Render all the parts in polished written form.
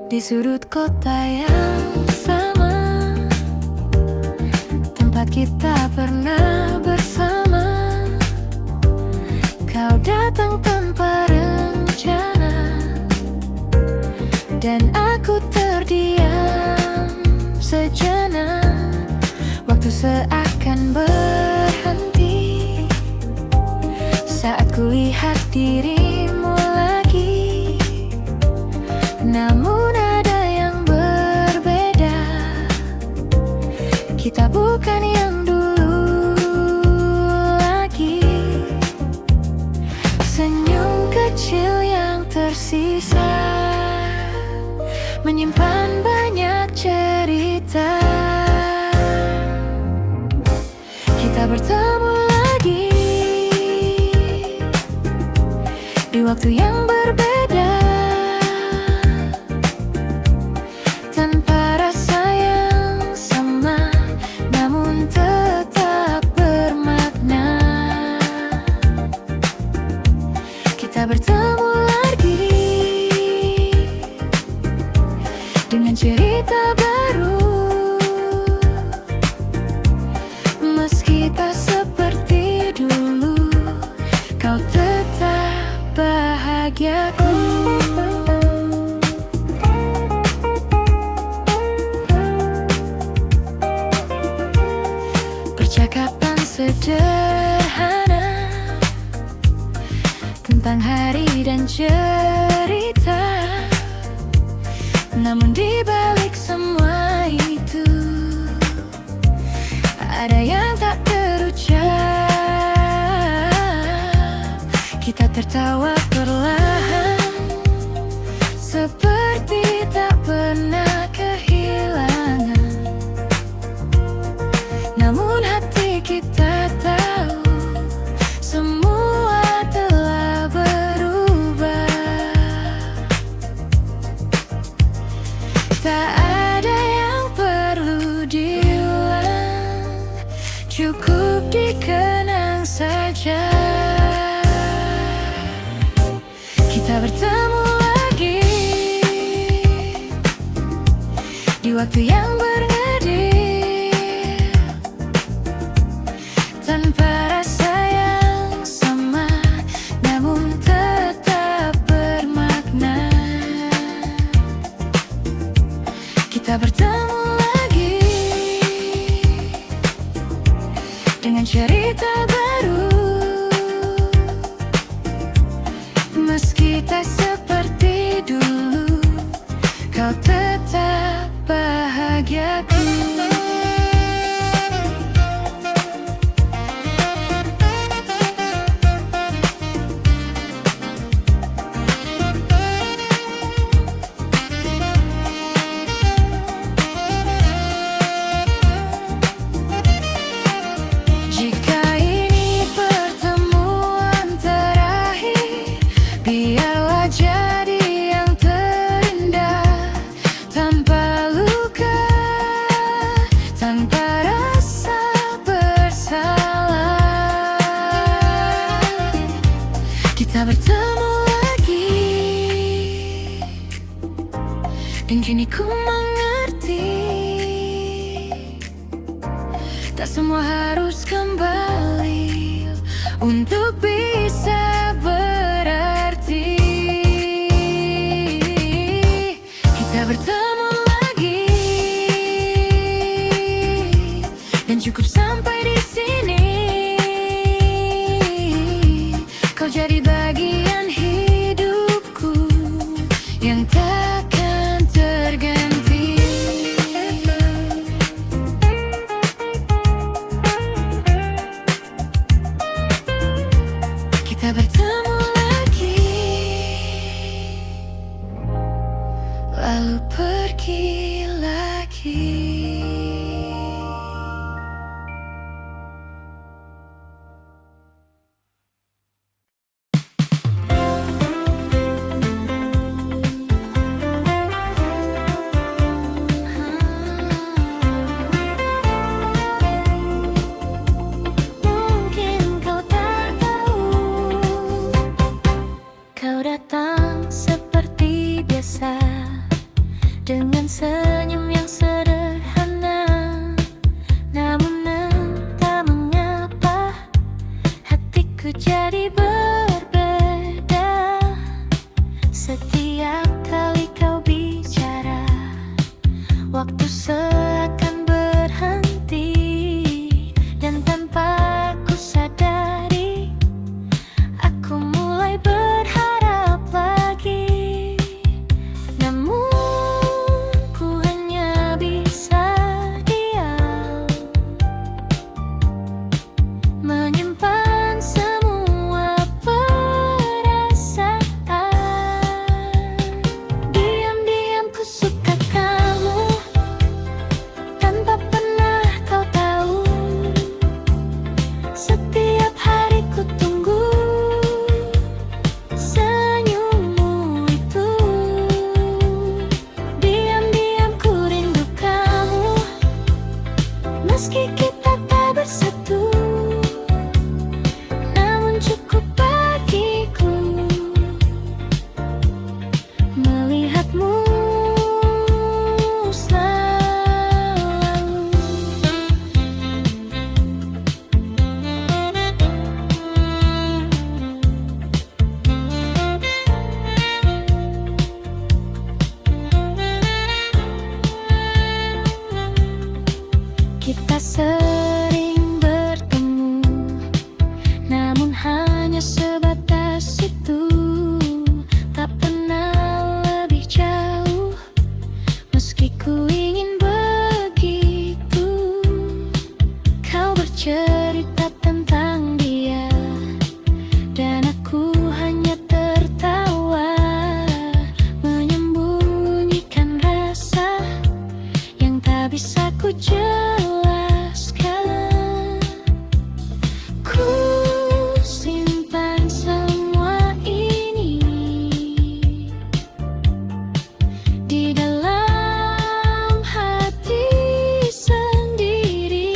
Di sudut kota yang sama, tempat kita pernah bersama. Kau datang tanpa rencana, dan aku terdiam sejenak. Waktu seakan berhenti saat kulihat dirimu lagi. Namun ada yang berbeda, kita bukan yang dulu lagi. Senyum kecil yang tersisa menyimpan banyak cerita. Kita bertemu lagi di waktu yang berbeda, tanpa rasa yang sama, namun tetap bermakna. Kita bertemu lagi dengan cerita baru, meski tak seperti dulu. Kau tetap bahagiaku. Percakapan sederhana tentang hari dan cerita, namun di balik semua itu ada yang tak terucap. Kita tertawa perlahan, seperti tak pernah kehilangan. Namun hati kita tahu semua telah berubah. Tak ada yang perlu diulang, cukup dikenang saja. Kita bertemu lagi di waktu yang bernadil, tanpa rasa yang sama, namun tetap bermakna. Kita bertemu lagi dengan cerita baru, meski tak seperti dulu. Kau tetap bahagiaku. Jika ini pertemuan terakhir, biarlah jadi yang terindah, tanpa luka, tanpa rasa bersalah. Kita bertemu lagi, dan kini ku mengerti, tak semua harus kembali untuk bisa berarti. Kita bertemu lagi, dan cukup sampai di sini. Kau jadi bagian hidupku yang takkan terganti. Kita bertemu lagi, lalu pergi lagi. Mungkin kau tak tahu, kau datang seperti biasa, dengan senyum yang sederhana. Namun entah mengapa hatiku jadi berbeda setiap kali kau bicara. Waktu seakan berhenti, dan tanpa ku sadari aku mulai berharap lagi. Namun ku hanya bisa diam, menyimpan semua perasaan. Diam-diam ku suka kamu tanpa pernah kau tahu. Setiap hari ku tunggu senyummu itu. Diam-diam ku rindu kamu, meski kita tak bersatu. Namun cukup bagiku melihatmu selalu. Kita sering bertemu, namun hanya sebatas itu. Tak pernah lebih jauh, meski ku ingin begitu. Kau bercerita tentang dia, dan aku hanya tertawa, menyembunyikan rasa yang tak bisa ku jelaskan. Ku simpan semua ini di dalam hati sendiri.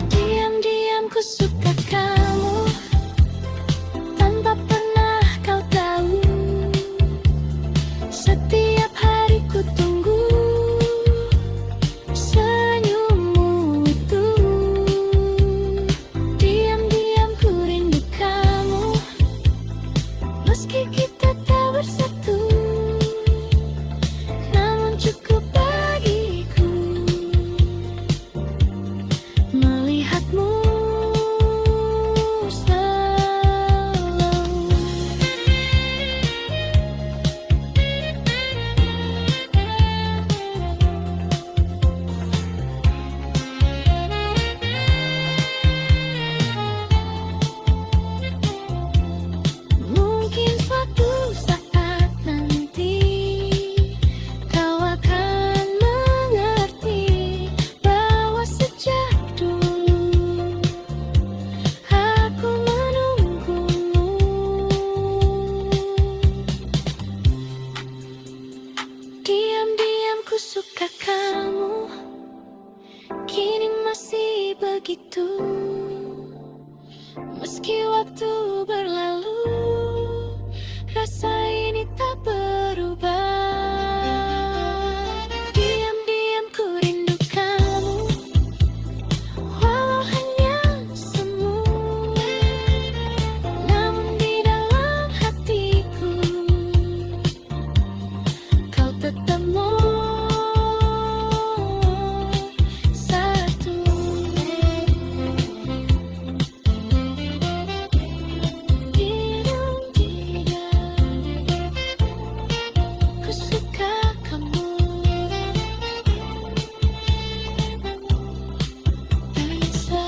Diam-diam ku suka kamu tanpa pernah kau tahu. Setiap hari ku tunggu senyummu itu. Diam-diam ku rindu kamu, meski kita tak bersatu. Namun cukup bagiku melihatmu selalu. Mungkin suatu saat nanti kau akan mengerti bahwa sejak dulu aku menunggumu. Diam-diam ku suka kamu, kini masih begitu. Meski waktu berlalu, rasa ini tak berubah. Diam-diam ku rindu kamu, walau hanya semu. Namun di dalam hatiku kau tetap satu. Ku suka kamu bisa.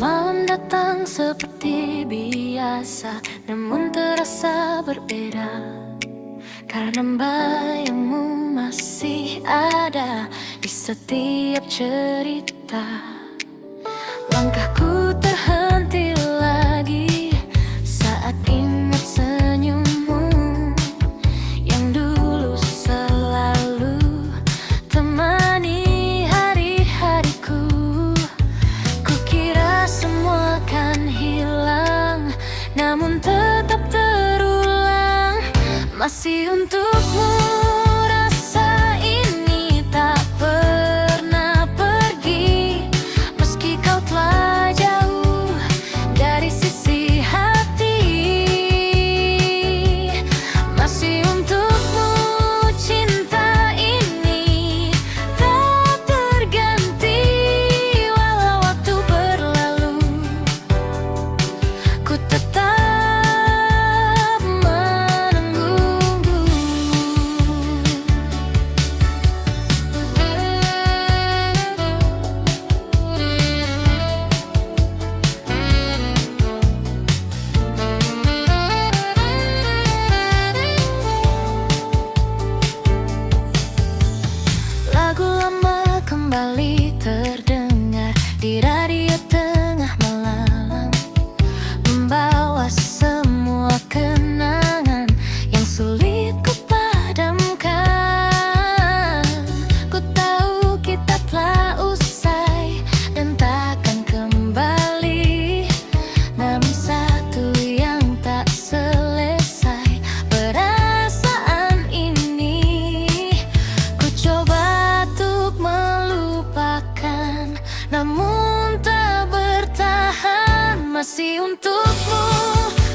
Malam datang seperti biasa, namun terasa berbeda, karena bayangmu masih ada di setiap cerita. Langkahku terhenti lagi saat ingat senyummu yang dulu selalu temani hari-hariku. Kukira semua kan hilang, namun tetap terulang. Masih untukmu rasa ini tak pernah pergi, meski kau telah jauh dari sisi hati. Masih untukmu cinta ini tak terganti, walau waktu berlalu ku tetap kembali terdengar di radio tengah malam, membawa semua kenangan yang sulit ku padamkan. Ku tahu kita telah usai dan takkan kembali, namun satu yang tak selesai, perasaan ini ku coba untuk melupakan, namun tak bertahan. Masih untukmu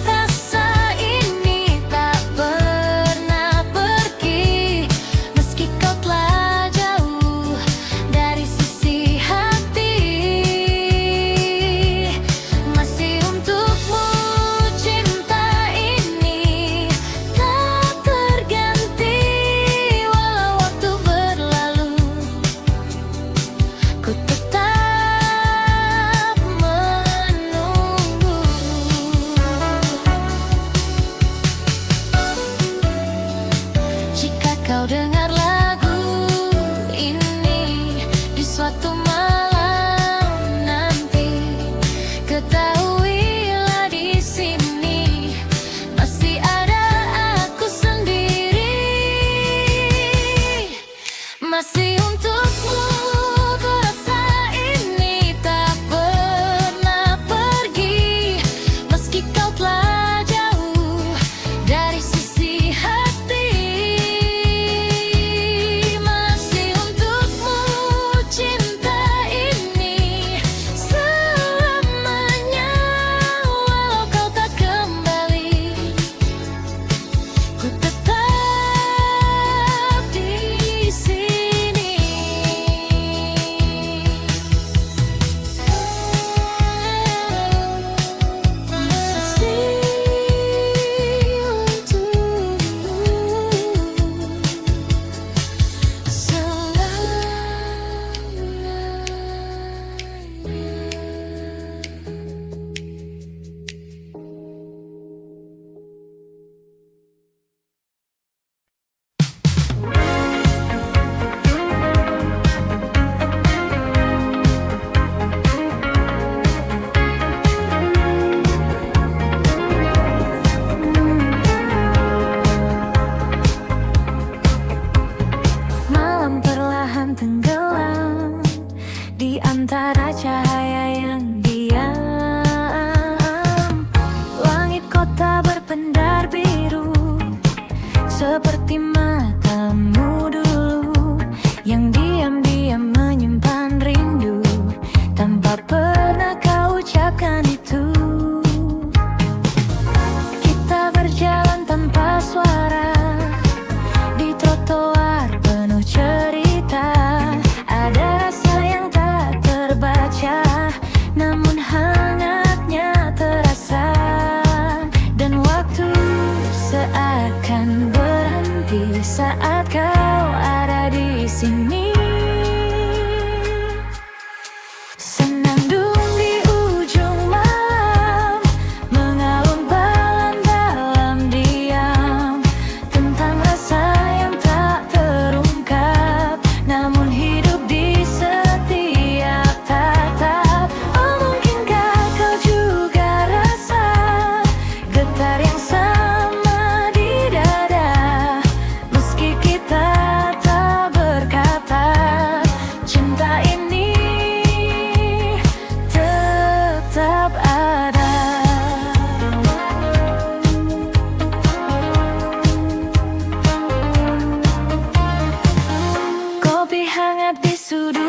rasa ini tak pernah pergi, meski kau telah jauh dari sisi hati. Masih untukmu cinta ini tak terganti, walau waktu berlalu ku tetap menunggu. Jika kau dengar lagu ini di suatu malam nanti, ketahuilah di sini masih ada aku sendiri. Masih untukmu rasa ini tak pernah pergi, meski kau telah jauh dari sisi hati. Masih untukmu cinta ini selamanya, walau kau tak kembali, ku tetap di sini.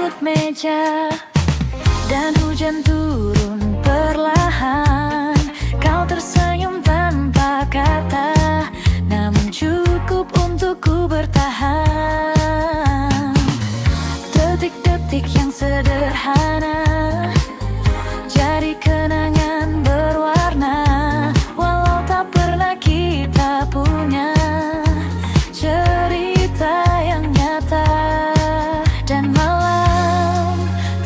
sudut meja. Dan hujan turun perlahan. Kau tersenyum tanpa kata, namun cukup untuk ku bertahan. Detik-detik yang sederhana jadi kenangan berwarna. Walau tak pernah kita punya cerita yang nyata. Dan malam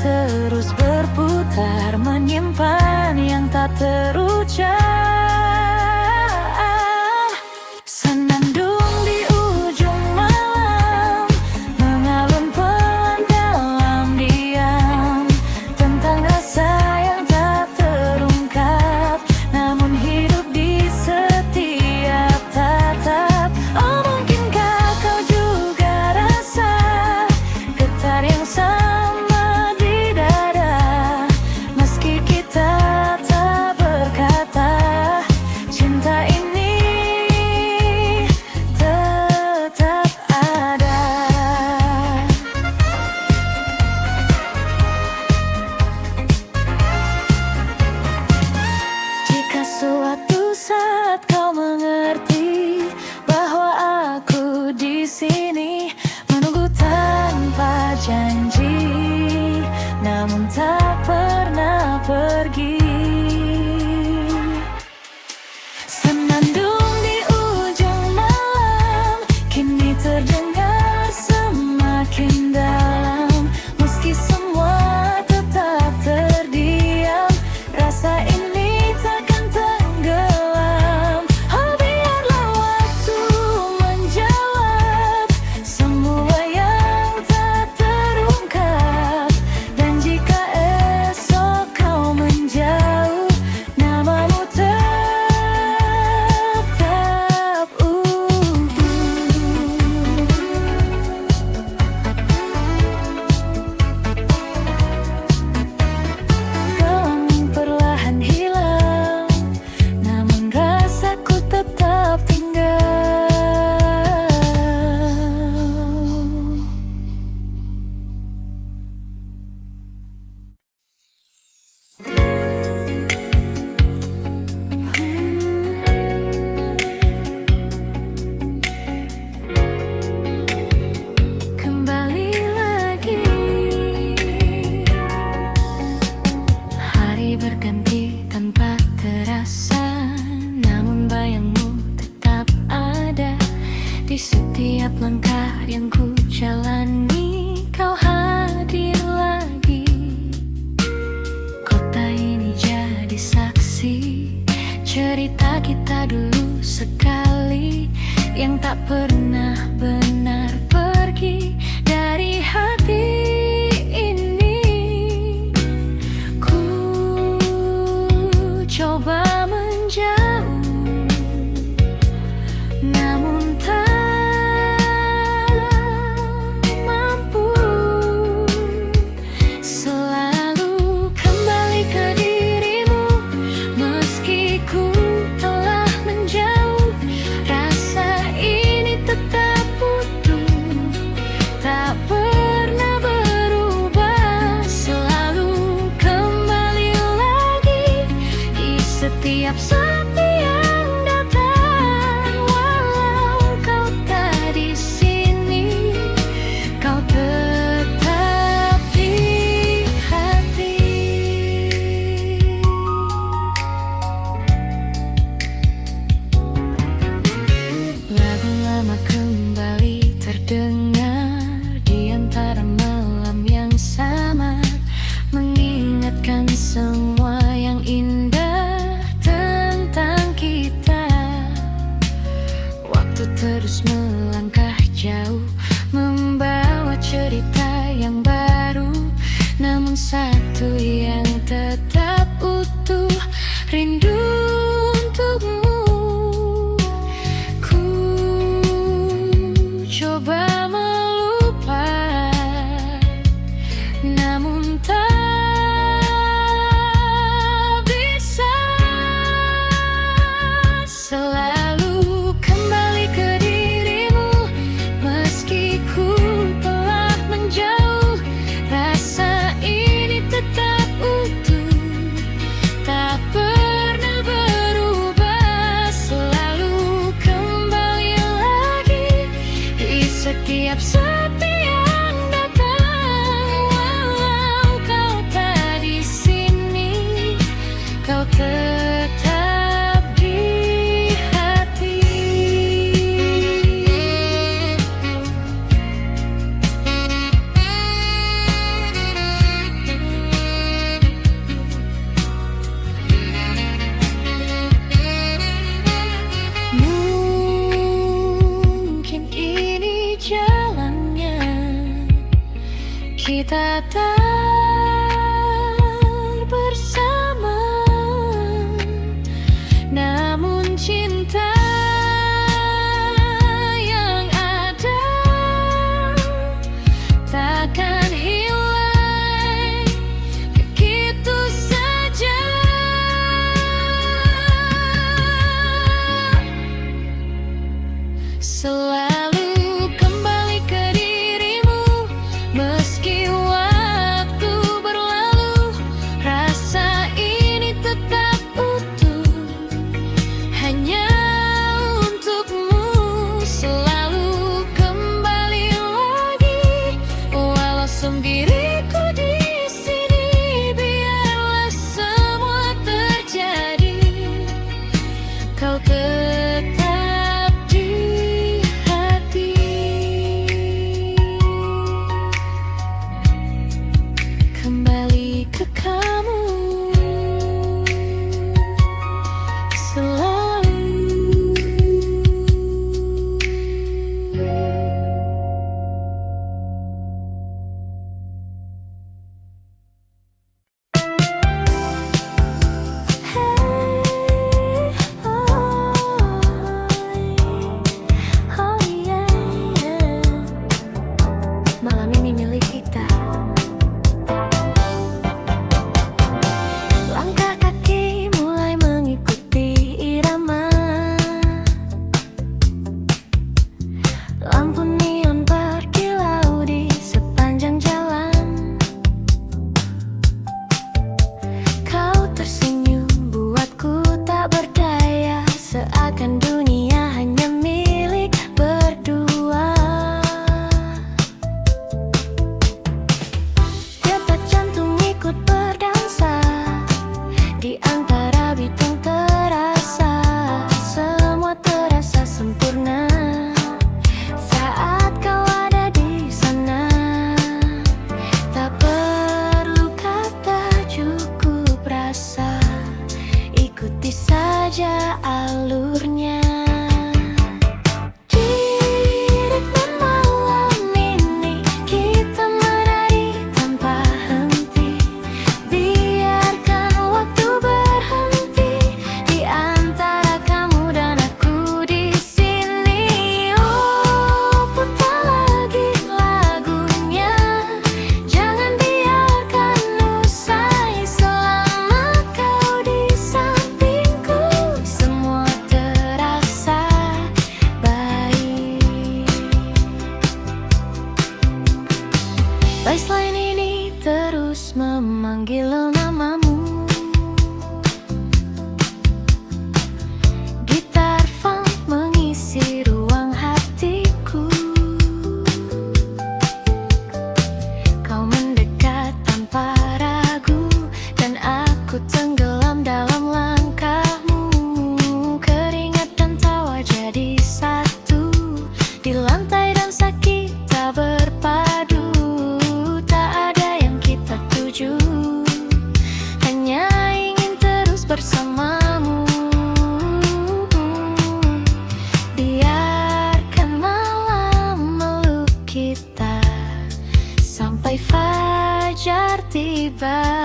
terus berputar, menyimpan yang tak terucap. Senandung di ujung malam, mengalun pelan dalam diam, tentang rasa yang tak terungkap, namun hidup di setiap tatap. Oh, mungkinkah kau juga rasa getar yang sama di dada, meski kita tak berkata, cinta ini tetap ada. Jika suatu saat kau mengerti bahwa aku di sini menunggu tanpa janji, namun tak pernah pergi. Senandung di ujung malam kini terdengar semakin dalam, meski semua tetap terdiam, rasa ini takkan tenggelam. Oh, biarlah waktu menjawab semua yang tak terungkap. Dan jika esok kau menjauh, namamu tetap utuh. Gelang perlahan hilang, namun rasaku tetap tinggal. Kembali lagi, hari berganti tanpa terasa, namun bayangmu tetap ada di setiap langkah yang ku jalani. Kau hadir lagi, kota ini jadi saksi cerita kita dulu sekali, yang tak pernah benar pergi dari hati ini. Ku coba menjauh, namun tak mampu. Selalu kembali ke dirimu, meski ku telah menjauh, rasa ini tetap utuh, tak pernah berubah. Selalu kembali lagi di setiap sepi yang datang. Walau kau tak di sini, kau tetap di hati. Lagu lama kembali terdengar di antara malam yang sama, mengingatkan semua yang indah tentang kita. Waktu terus melangkah jauh, membawa cerita yang baru, namun satu yang tetap utuh, rindu untukmu. Ku coba melupa, namun tak bisa. Selalu kembali ke dirimu, meski ku telah menjauh, rasa kita tak bersama, namun cinta yang ada takkan hilang begitu saja. Selalu kembali ke dirimu, meski waktu berlalu, rasa ini tetap utuh hanya untukmu. Selalu kembali lagi, walau sendiriku di sini, biarlah semua terjadi, kau tetap di hati. Kembali ke kamu selalu. Malam ini milik kita. Langkah kaki mulai mengikuti irama, lampu neon berkilau di sepanjang jalan. Kau tersenyum buatku tak berdaya, seakan dunia hanya milik berdua. Detak jantung ikut berdansa, di antara bitung terasa, semua terasa sempurna saat kau ada di sana. Tak perlu kata, cukup rasa, ikuti saja alurnya. Di ritme malam ini kita menari tanpa henti, biarkan waktu berhenti di antara kamu dan aku di sini. Oh, putar lagi lagunya, jangan biarkan usai selama kau di sampingku. Semua terasa baik. Baseline ini terus memanggil namamu. Gitar funk mengisi ruang hatiku. Kau mendekat tanpa ragu, dan aku tenggelam dalam langkahmu. Keringat dan tawa jadi satu, di lantai dansa kita berpadu. Tak ada yang kita tuju, hanya ingin terus bersamamu. Biarkan malam meluk kita sampai fajar tiba.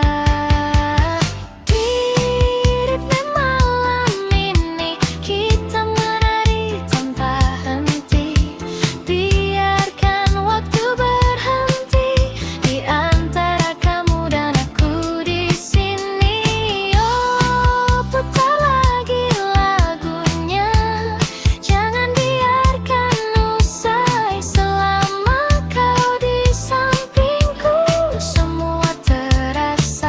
Di ritme malam ini kita menari tanpa henti, biarkan waktu berhenti di antara kamu dan aku di sini. Oh, putar lagi lagunya, jangan biarkan usai selama kau di sampingku. Semua terasa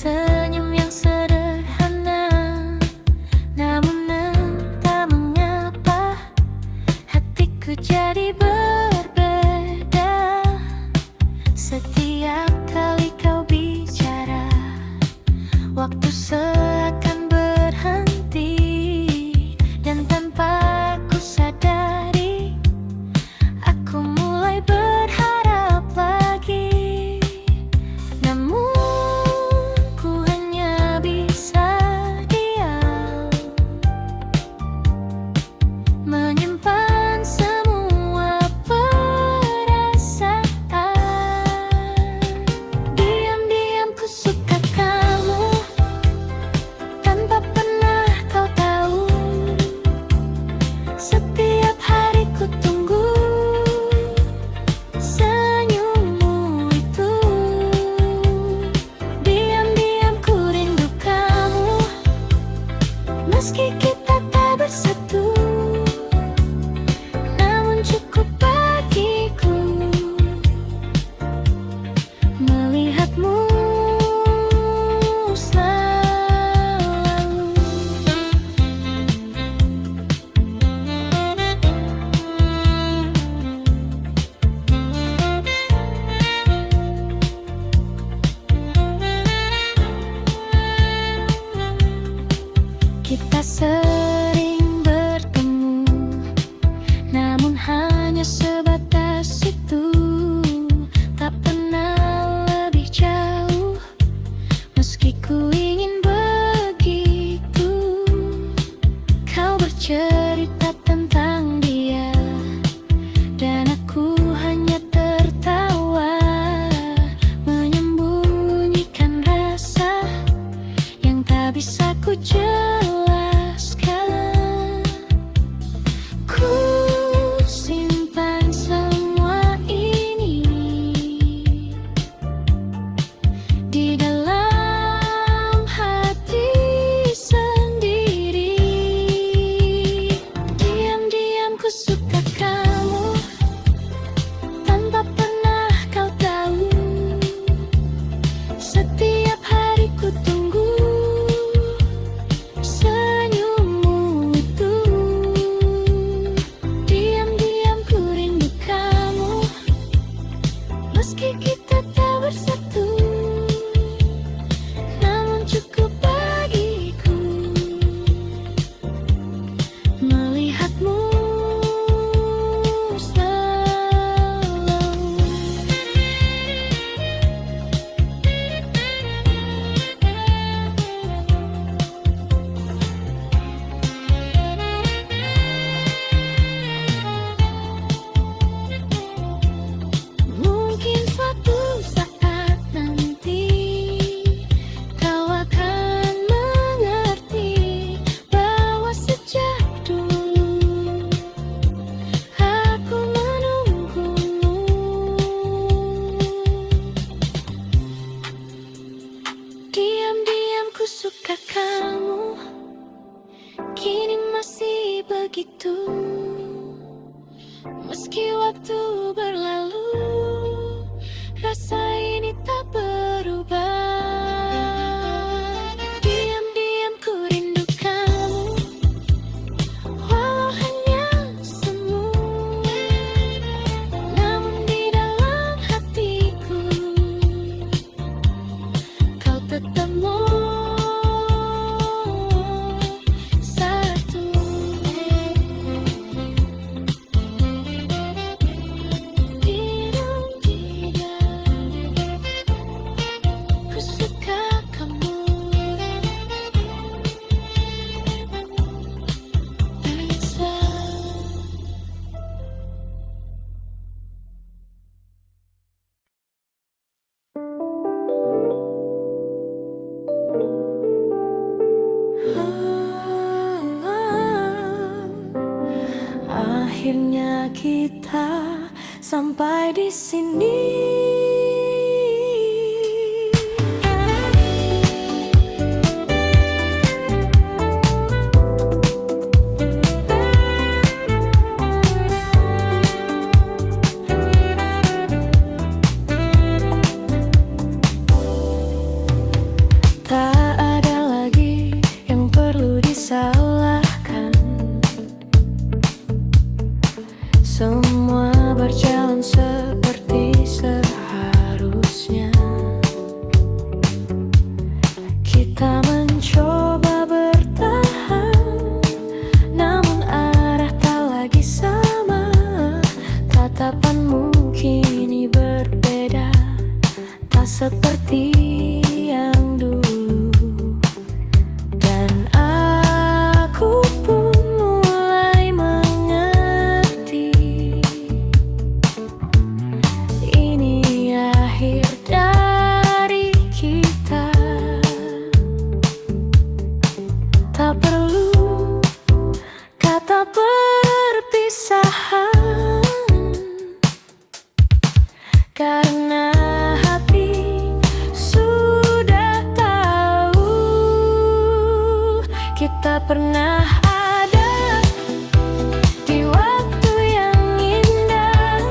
senyum yang sederhana, namun entah mengapa hatiku jadi berbeda. Setiap kali kau bicara, waktu seakan berhenti, dan tanpa ku sadari, aku mulai berharap lagi. Namun ku hanya bisa diam, menyimpan semua perasaan. Diam-diam ku suka kamu, tanpa pernah kau tahu. Setiap hari ku tunggu senyummu itu. Diam-diam ku rindu kamu, meski kita tak bersatu, namun cukup bagiku melihatmu selalu. Kita sering bertemu, namun hanya sebatas itu. Tak pernah lebih jauh, meski ku ingin begitu. Kau bercerita tentang dia, dan aku hanya tertawa, menyembunyikan rasa yang tak bisa ku jelaskan. Ku simpan semua ini di dalam hati sendiri. Diam-diam ku suka kamu, tanpa pernah kau tahu. Setiap hari ku tunggu senyummu itu. Diam-diam ku rindu kamu, meski kita tak bersatu, namun cukup bagiku melihatmu selalu. Mungkin suatu saat nanti kau akan mengerti bahwa sejak dulu aku menunggumu. Diam-diam ku suka kamu, kini masih begitu. Meski waktu berlalu, rasa ini tak berubah. Diam-diam ku rindu kamu, walau hanya semu, namun di dalam hatiku kau tetap satu. Ku suka kamu, bisa. Akhirnya kita sampai di sini. kita pernah ada di waktu yang indah.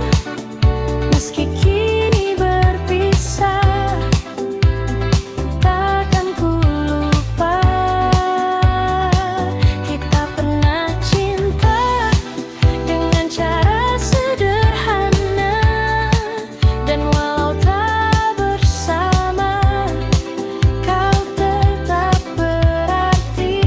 Meski kini berpisah, takkan ku lupa. Kita pernah cinta dengan cara sederhana, dan walau tak bersama, kau tetap berarti.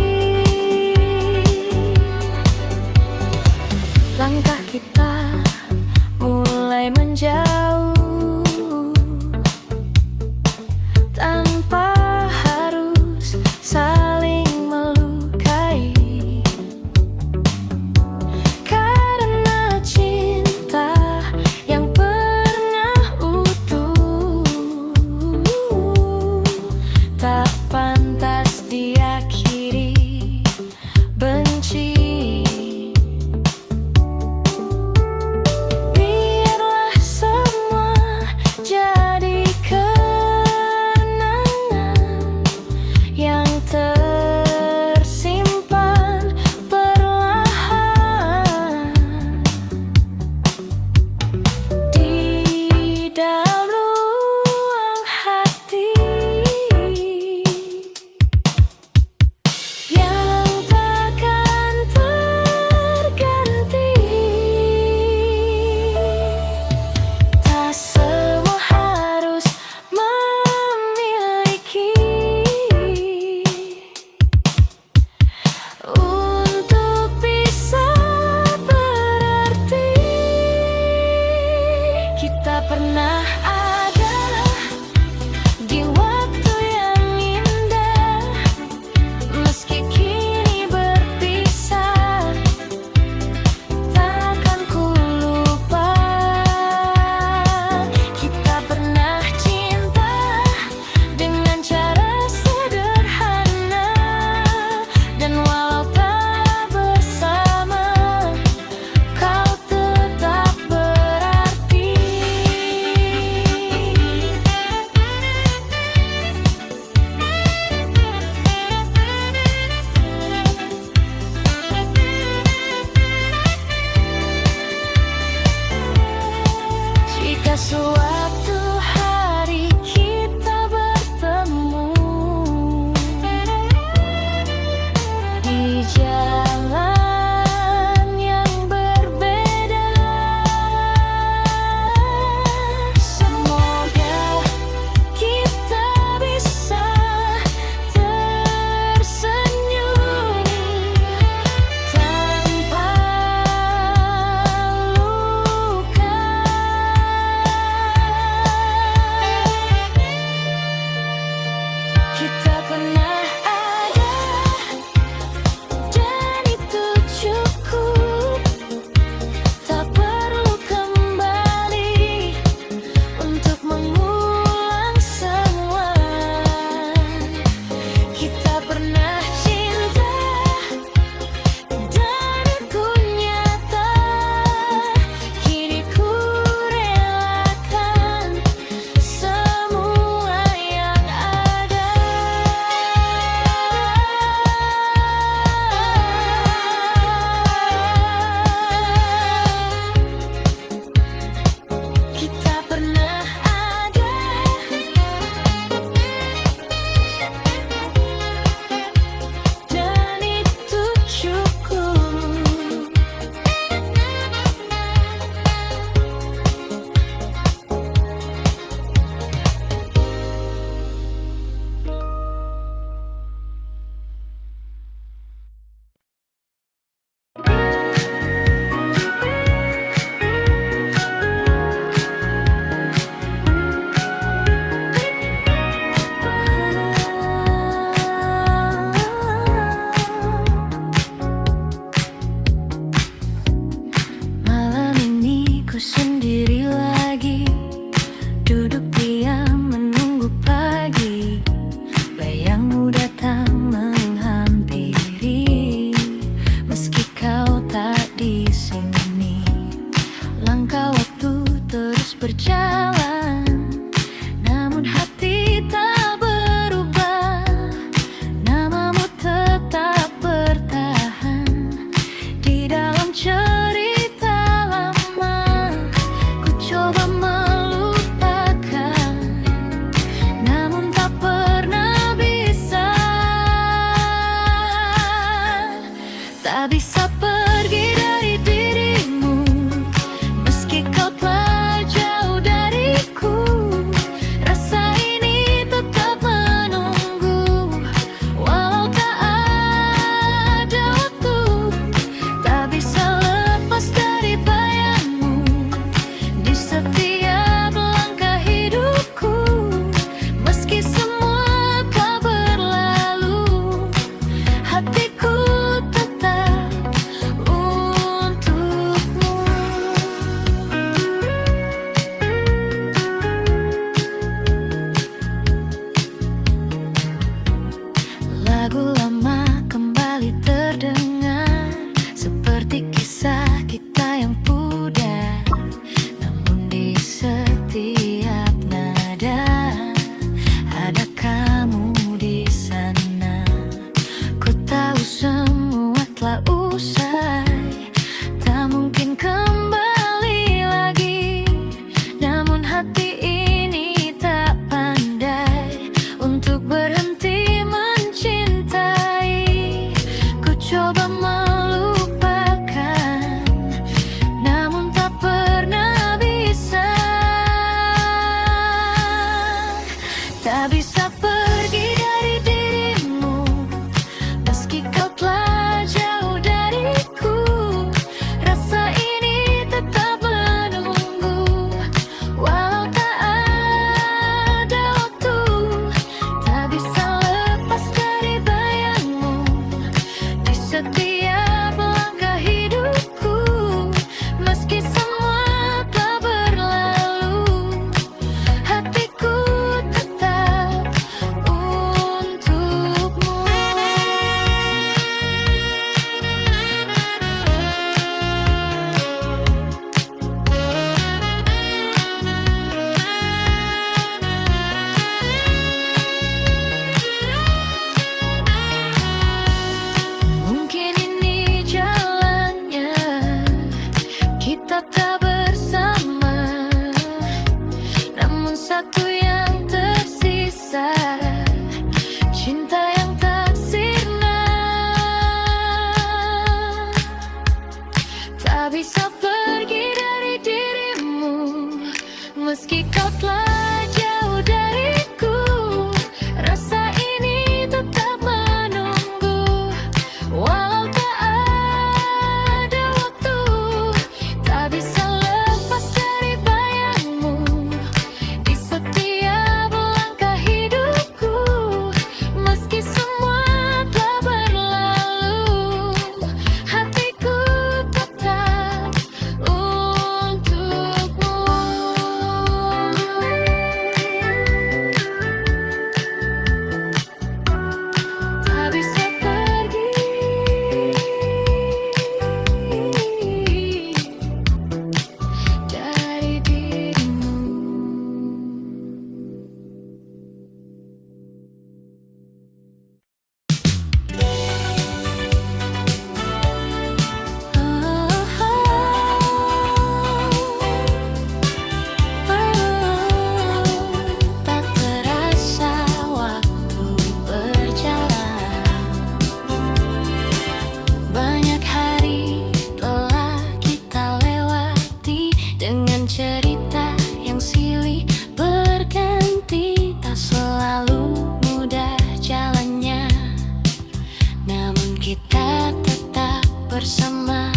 kita tetap bersama.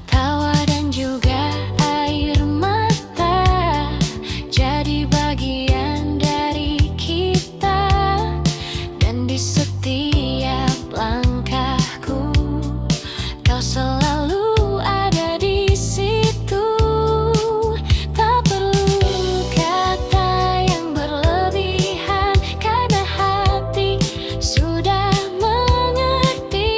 Tawa dan juga air mata jadi bagian dari kita. Dan di setiap langkahku kau selalu ada di situ. Tak perlu kata yang berlebihan, karena hati sudah mengerti.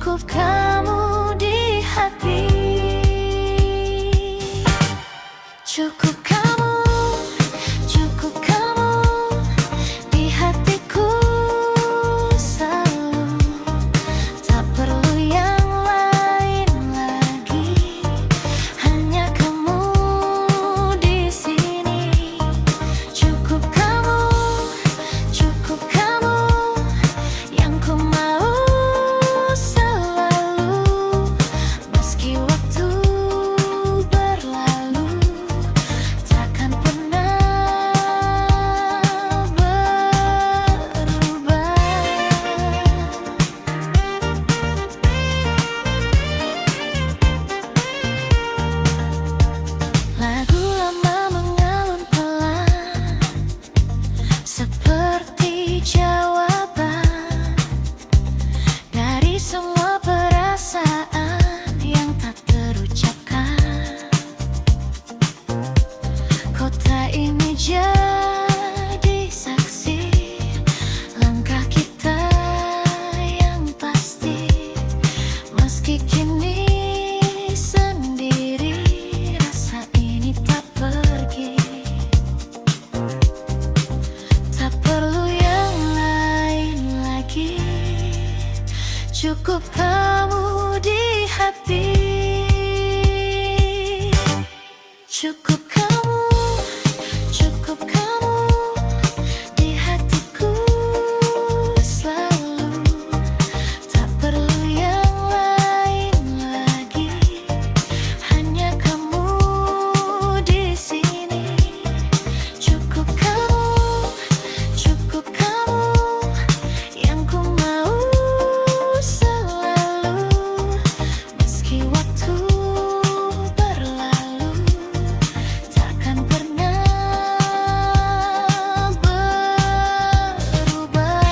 cukup kamu di hati. Cukup kamu, cukup kamu di hatiku selalu. Tak perlu yang lain lagi, hanya kamu di sini. Cukup kamu yang ku mau selalu. Meski waktu berlalu, takkan pernah berubah. Lagu lama mengalun pelan, seperti jawaban dari semua perasaan yang tak terucapkan. Kota ini jadi saksi langkah kita yang pasti. Meski kini sendiri, rasa ini tak pergi. Tak perlu yang lain lagi, cukup kamu di hati. Cukup kamu di hatiku selalu. Tak perlu yang lain lagi, hanya kamu di sini. Cukup kamu yang ku mau selalu. Meski waktu berlalu, takkan pernah berubah.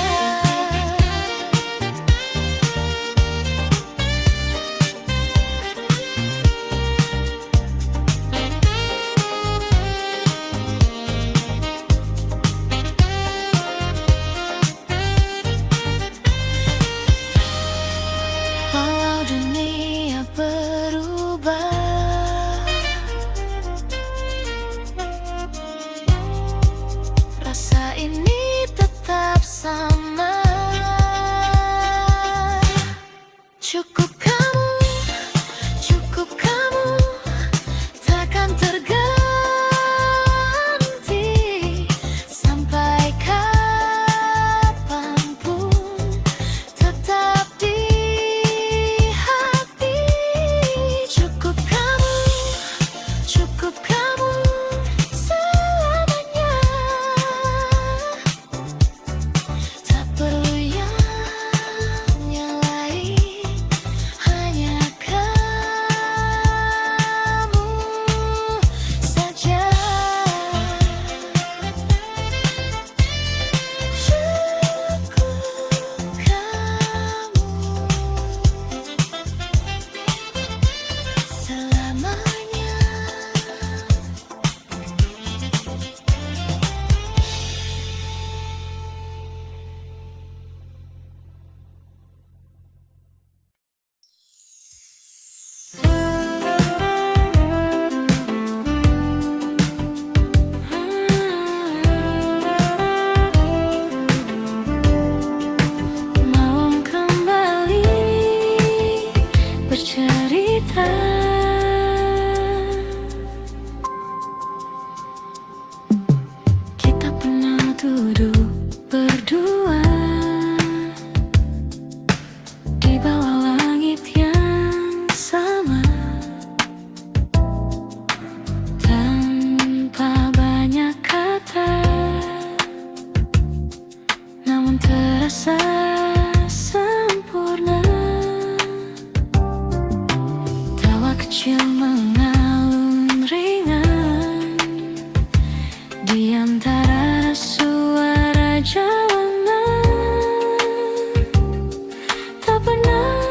Walau dunia berubah, rasa ini tetap sama. Cukup kamu takkan terganti sampai kapanpun, tetap di hati. Cukup kamu selamanya. Tak perlu yang lain, hanya kamu saja. Cukup kamu selamanya. Mau kembali bercerita, kita pernah duduk berdua di bawah langit yang sama, tanpa banyak kata, namun terasa sempurna. Tawa kecil mengalun ringan di antara suara jalanan. Tak pernah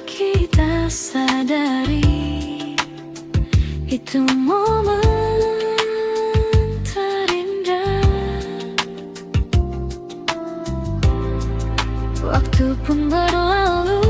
kita sadari, itu momen terindah. Waktu pun berlalu,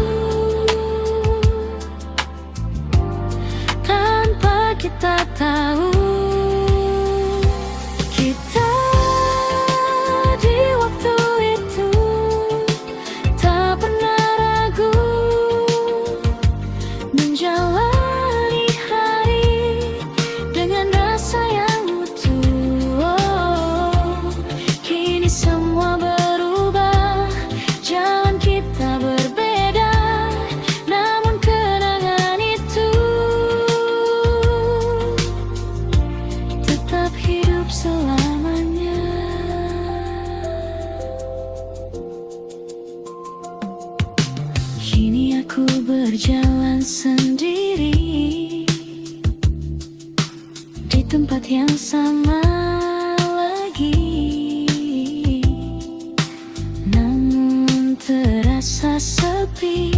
berjalan sendiri di tempat yang sama lagi, namun terasa sepi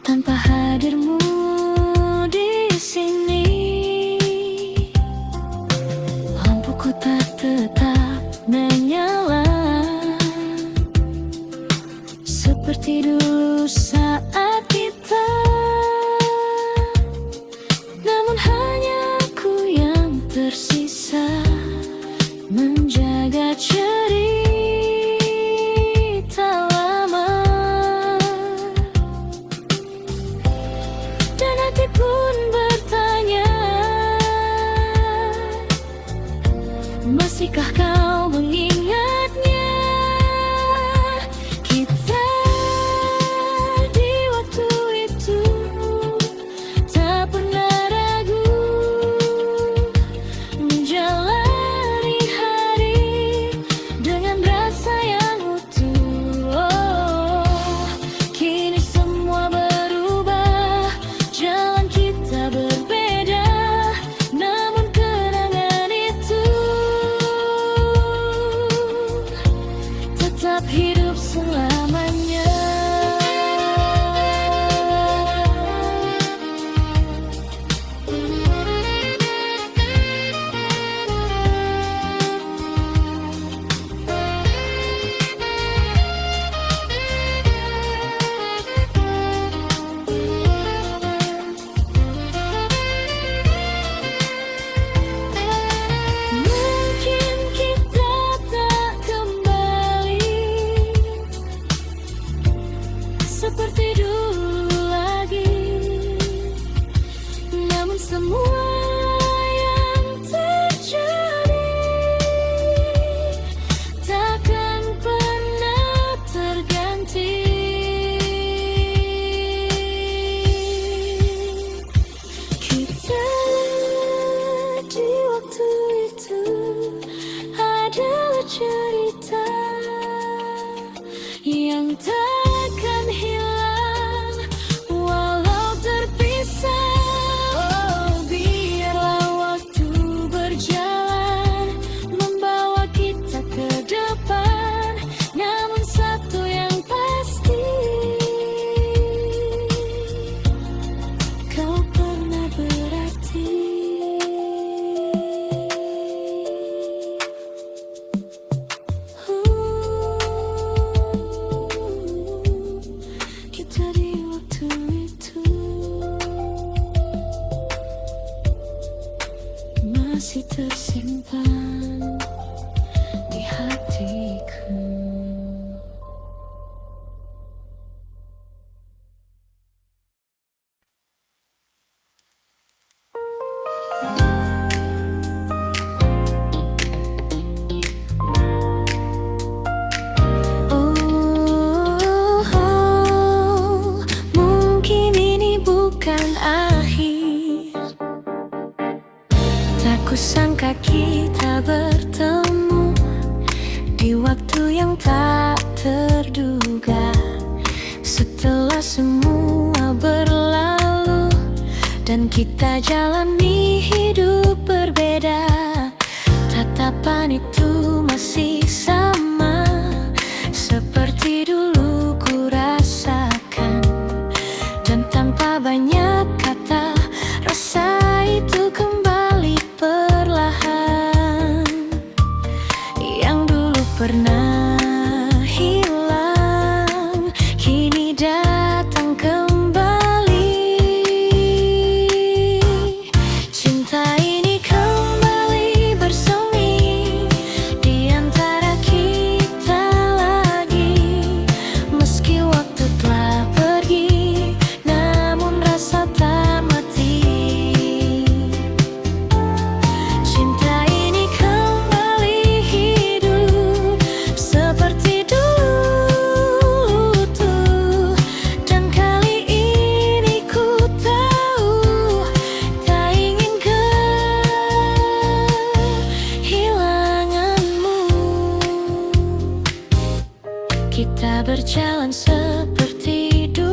tanpa hadirmu di sini. Lampuku tak tetap menyala seperti dulu saat kita, namun hanya aku yang tersisa menjaga cerita lama. Dan hati pun bertanya, masihkah kau mengingatnya? Kita di waktu itu tak pernah ragu menjalani hari dengan rasa yang utuh. Oh, kini semua berubah, jalan kita berbeda, namun kenangan itu tetap hidup selamanya. Mungkin kita tak kembali seperti dulu lagi, namun semua yang terjadi takkan pernah terganti. Kita di waktu itu adalah cerita yang takkan hilang walau terpisah. Oh, biarlah waktu berjalan membawa kita ke depan, namun satu yang pasti, kau pernah berarti. Kita di waktu itu masih tersimpan di hatiku. Mungkin ini bukan akhir, tak kusangka kita bertemu di waktu yang tak terduga. Setelah semua berlalu dan kita jalani hidup berbeda, tatapan itu masih sama seperti dulu ku rasakan. Dan tanpa banyak kata, rasa itu kembali perlahan. Yang dulu pernah hilang, kini datang kembali. Cinta ini kembali bersemi di antara kita lagi. Meski waktu telah pergi, namun rasa tak mati. Cinta ini kembali hidup seperti dulu tuh. Dan kali ini ku tahu tak ingin kehilanganmu. Kita berjalan seperti dulu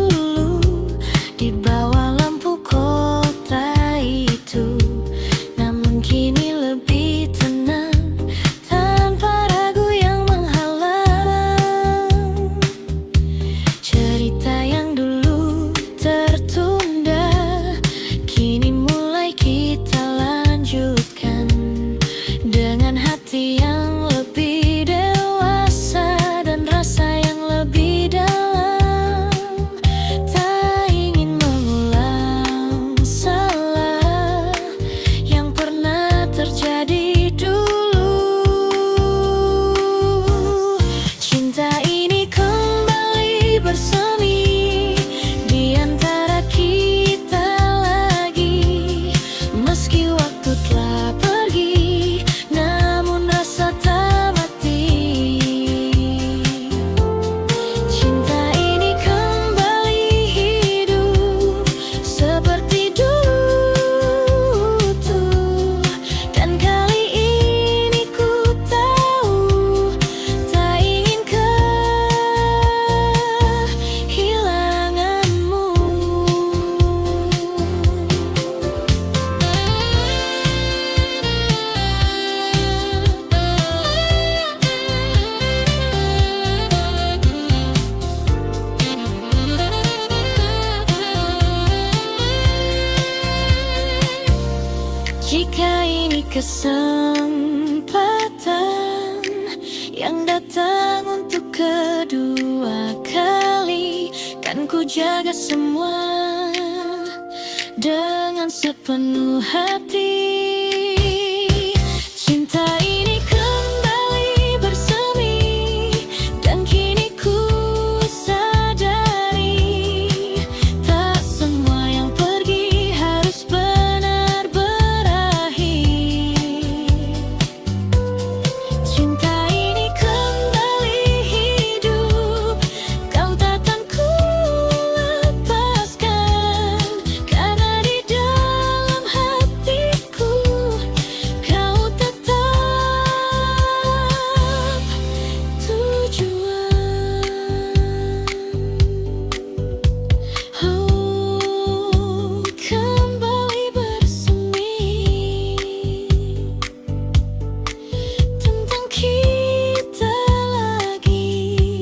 kesempatan yang datang untuk kedua kali. Kan ku jaga semua dengan sepenuh hati. Cinta ini kembali bersemi, dan kini ku sadari tak semua yang pergi harus benar berakhir. Cinta ini kembali hidup, kau takkan ku lepaskan, karena di dalam hatiku kau tetap tujuan. Oh, kembali bersemi tentang kita lagi.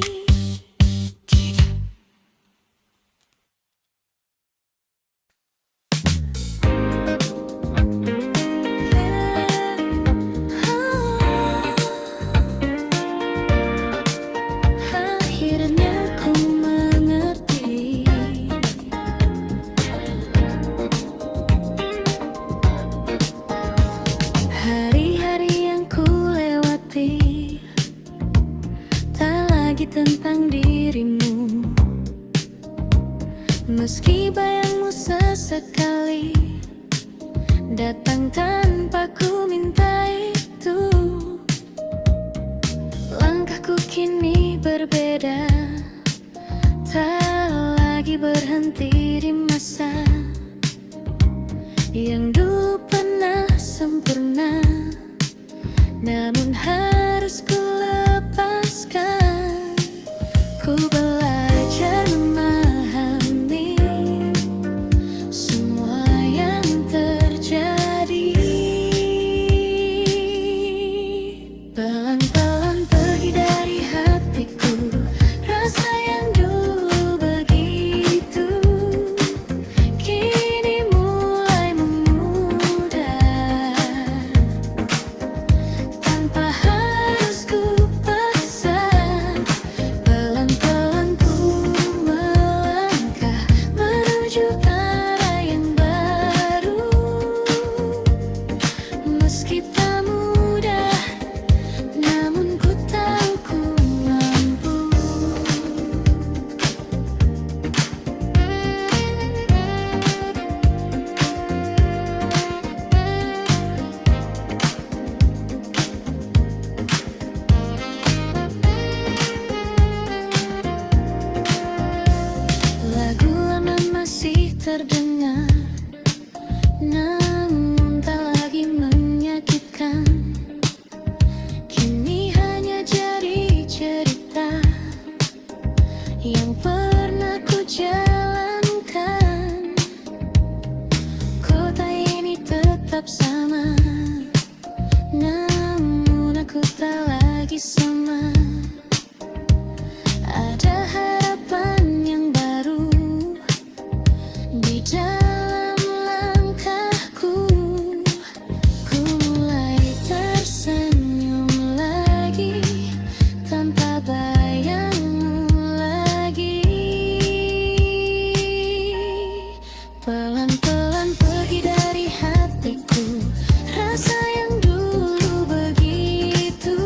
Akhirnya ku mengerti, hari-hari yang ku lewati tak lagi tentang dirimu. Meski bayangmu sesekali datang tanpa ku minta itu, langkahku kini berbeda, tak lagi berhenti di masa yang dulu pernah sempurna, namun harus ku lepaskan. Ku belajar memahami semua yang terjadi. Pelan-pelan pergi dari hatiku rasa yang dulu begitu, kini mulai memudar tanpa harus ku paksa. Pelan-pelan ku melangkah menuju arah yang baru, meski tak mudah, namun ku tahu ku mampu. Lagu lama masih terdengar, namun tak lagi menyakitkan. Kini hanya jadi cerita yang pernah ku jalankan. Kota ini tetap sama, namun aku tak lagi sama. Ada harapan yang baru di dalam langkahku. Ku mulai tersenyum lagi tanpa bayangmu lagi. Pelan-pelan pergi dari hatiku rasa yang dulu begitu,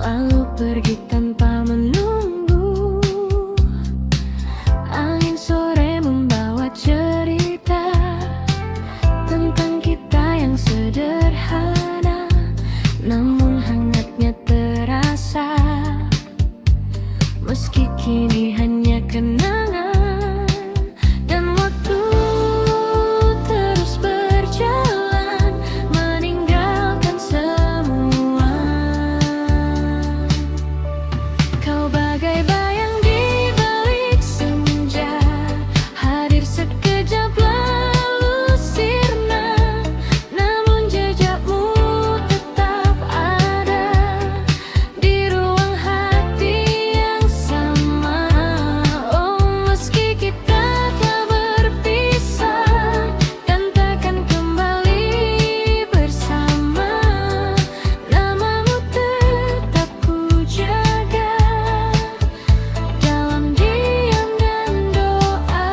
lalu pergi tanpa menunggu. Angin sore membawa cerita tentang kita yang sederhana, namun hangatnya terasa. Meski kini hanya kenangan, dan waktu terus berjalan meninggalkan semua. Kau bagai bayang di balik senja, hadir sekejap lalu sirna, namun jejakmu tetap ada di ruang hati yang sama. Oh, meski kita telah berpisah dan takkan kembali bersama, namamu tetap ku jaga dalam diam dan doa.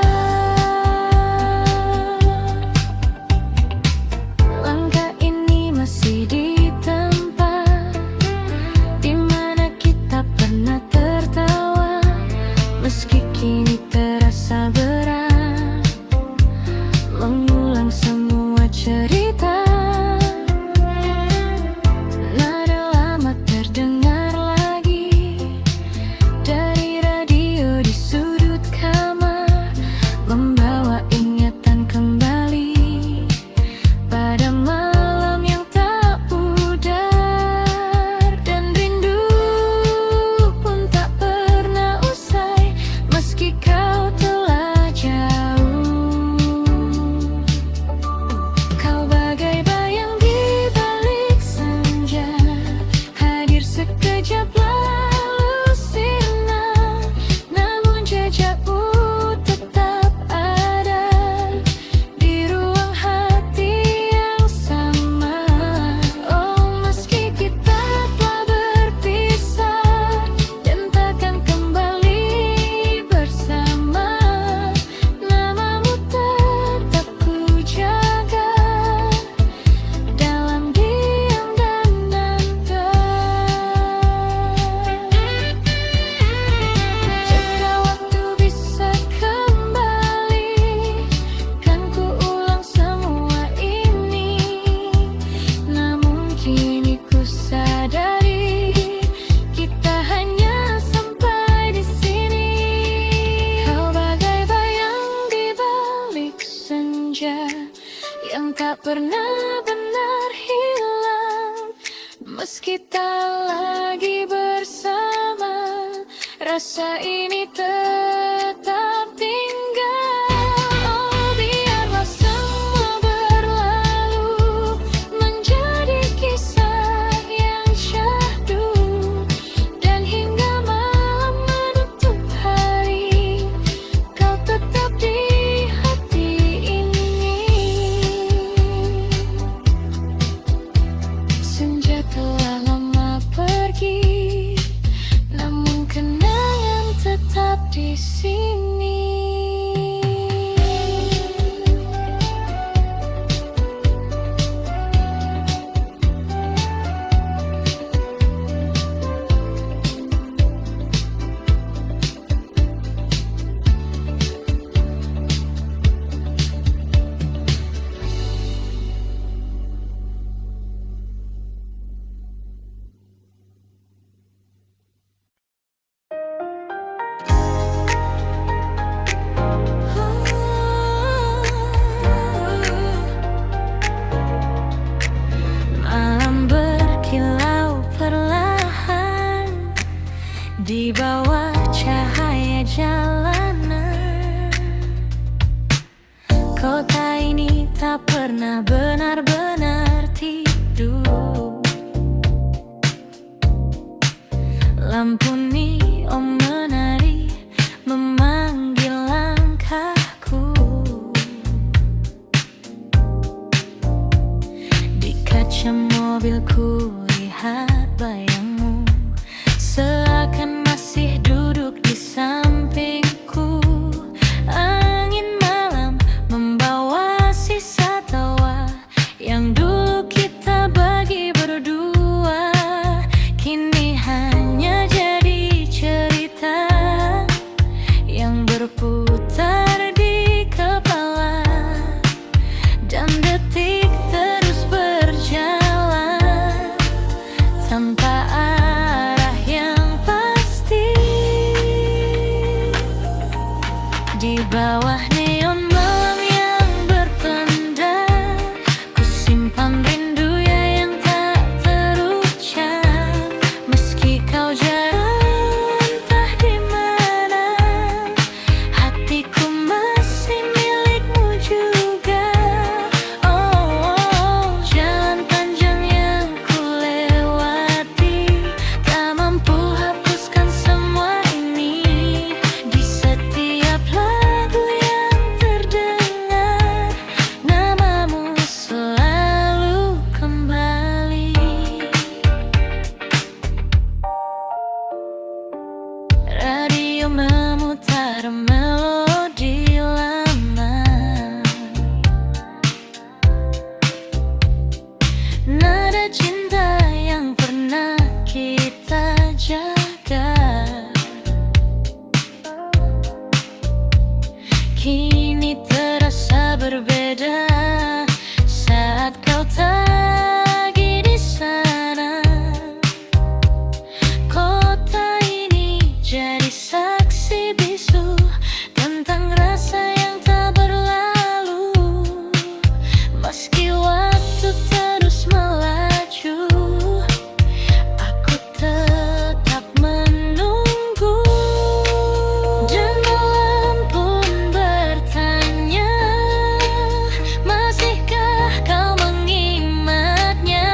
Langkah ini masih di tempat dimana kita pernah tertawa, meski kini terasa berat mengulang semua cerita. Nada lama terdengar lagi dari radio di sudut kamar, membawa ingatan kembali pada malam yang tak pudar. Dan rindu pun tak pernah usai, meski kau telah jauh. Kau bagai bayang di balik senja, hadir sekejap lalu sirna, namun jejakmu tetap ada di ruang hati yang sama. Oh, meski kita telah berpisah dan takkan kembali bersama, namamu tetap ku jaga dalam diam dan nada. Jika waktu bisa kembali, kan ku ulang semua ini. Namun kini ku sadari kita hanya sampai di sini. Kau bagai bayang di balik senja yang tak pernah benar hilang, meski tak lagi bersama, rasa ini tetap tinggal. Oh, biarlah semua berlalu menjadi kisah yang syahdu, dan hingga malam menutup hari, kau tetap di hati ini. Senja telah lama pergi, namun kenangan tetap di sini. Malam berkilau perlahan di bawah cahaya jalanan. Kota ini tak pernah benar-benar tidur. Lampu neon menari memanggil langkahku. Di kaca mobilku lihat bayangmu, seakan masih duduk di sampingku. Angin malam membawa sisa tawa yang dulu kita bagi berdua, kini hanya jadi cerita yang berputar di kepala, dan detik terus berjalan tanpa arah yang pasti. Di bawah neon malam yang berpendar, ku simpan rindu yang tak terucap. Meski kau jauh entah di mana, hatiku masih milikmu juga. Oh, jalan panjang yang ku lewati, tak mampu hapuskan semua ini. Di setiap lagu yang terdengar, namamu selalu kembali. Radio memutar melodi lama, nada cinta yang pernah kita jaga, kini terasa berbeda saat kau lagi di sana. Kota ini jadi saksi bisu tentang rasa yang tak berlalu. Meski waktu terus melaju, aku tetap menunggu. Dan malam pun bertanya, masihkah kau mengingatnya?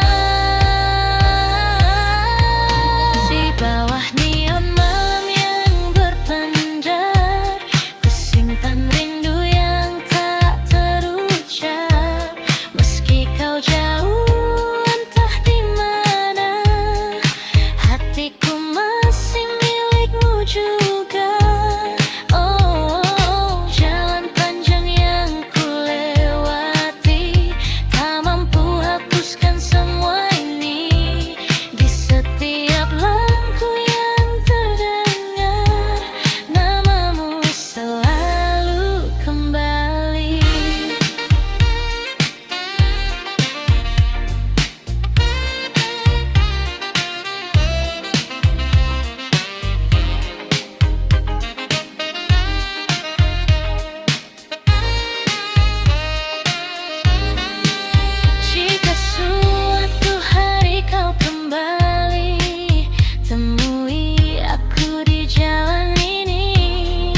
Di bawah neon malam yang berpendar, ku simpan rindu yang tak terucap. Meski kau jauh entah di mana, hatiku masih milikmu juga. Oh, jalan panjang yang ku lewati, tak mampu hapuskan semua ini. Di setiap lagu yang terdengar, namamu selalu kembali. Jika suatu hari kau kembali, temui aku di jalan ini,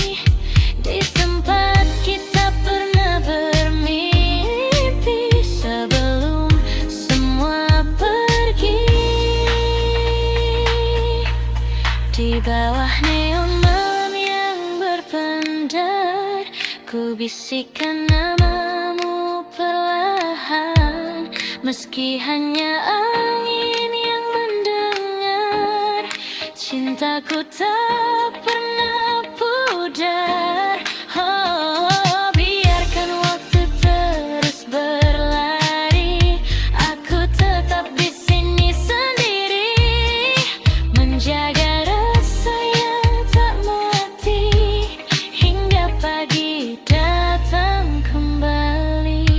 di tempat kita pernah bermimpi sebelum semua pergi. Di bawah neon malam yang berpendar, ku bisikkan namamu perlahan. Meski hanya angin yang mendengar, cintaku tak pernah pudar. Oh, biarkan waktu terus berlari, aku tetap di sini sendiri, menjaga rasa yang tak mati hingga pagi datang kembali.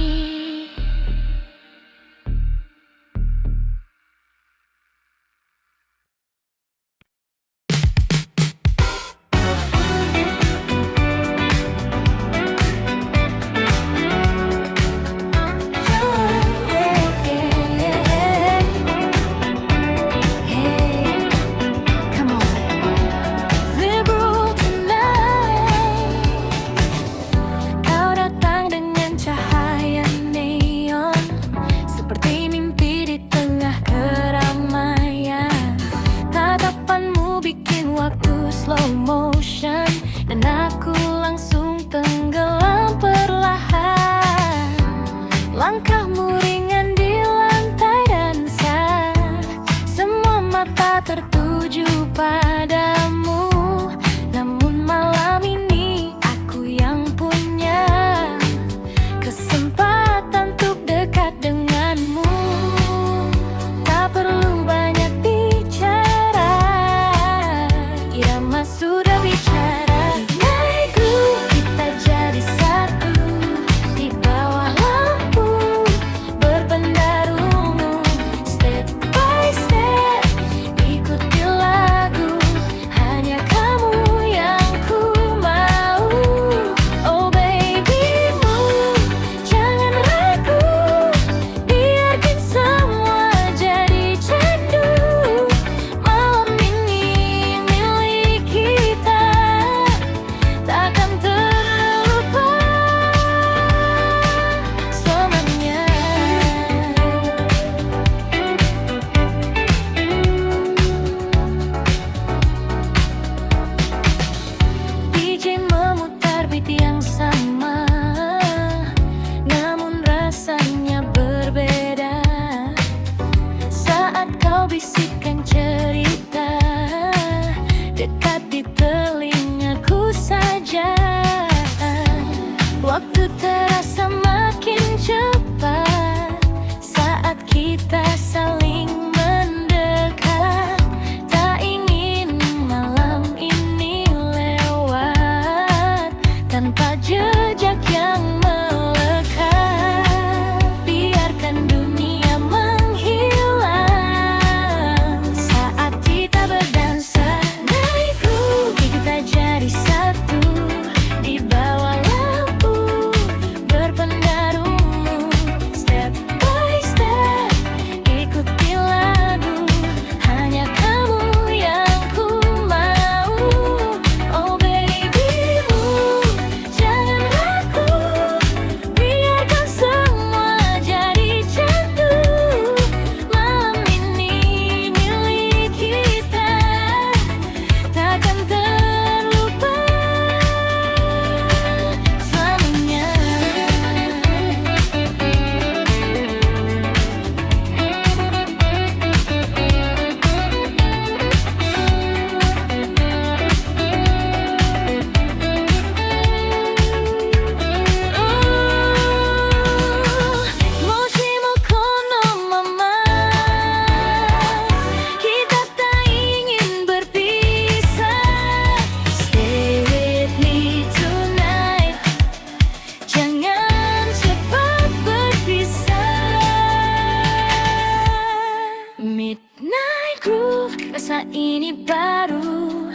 ini baru,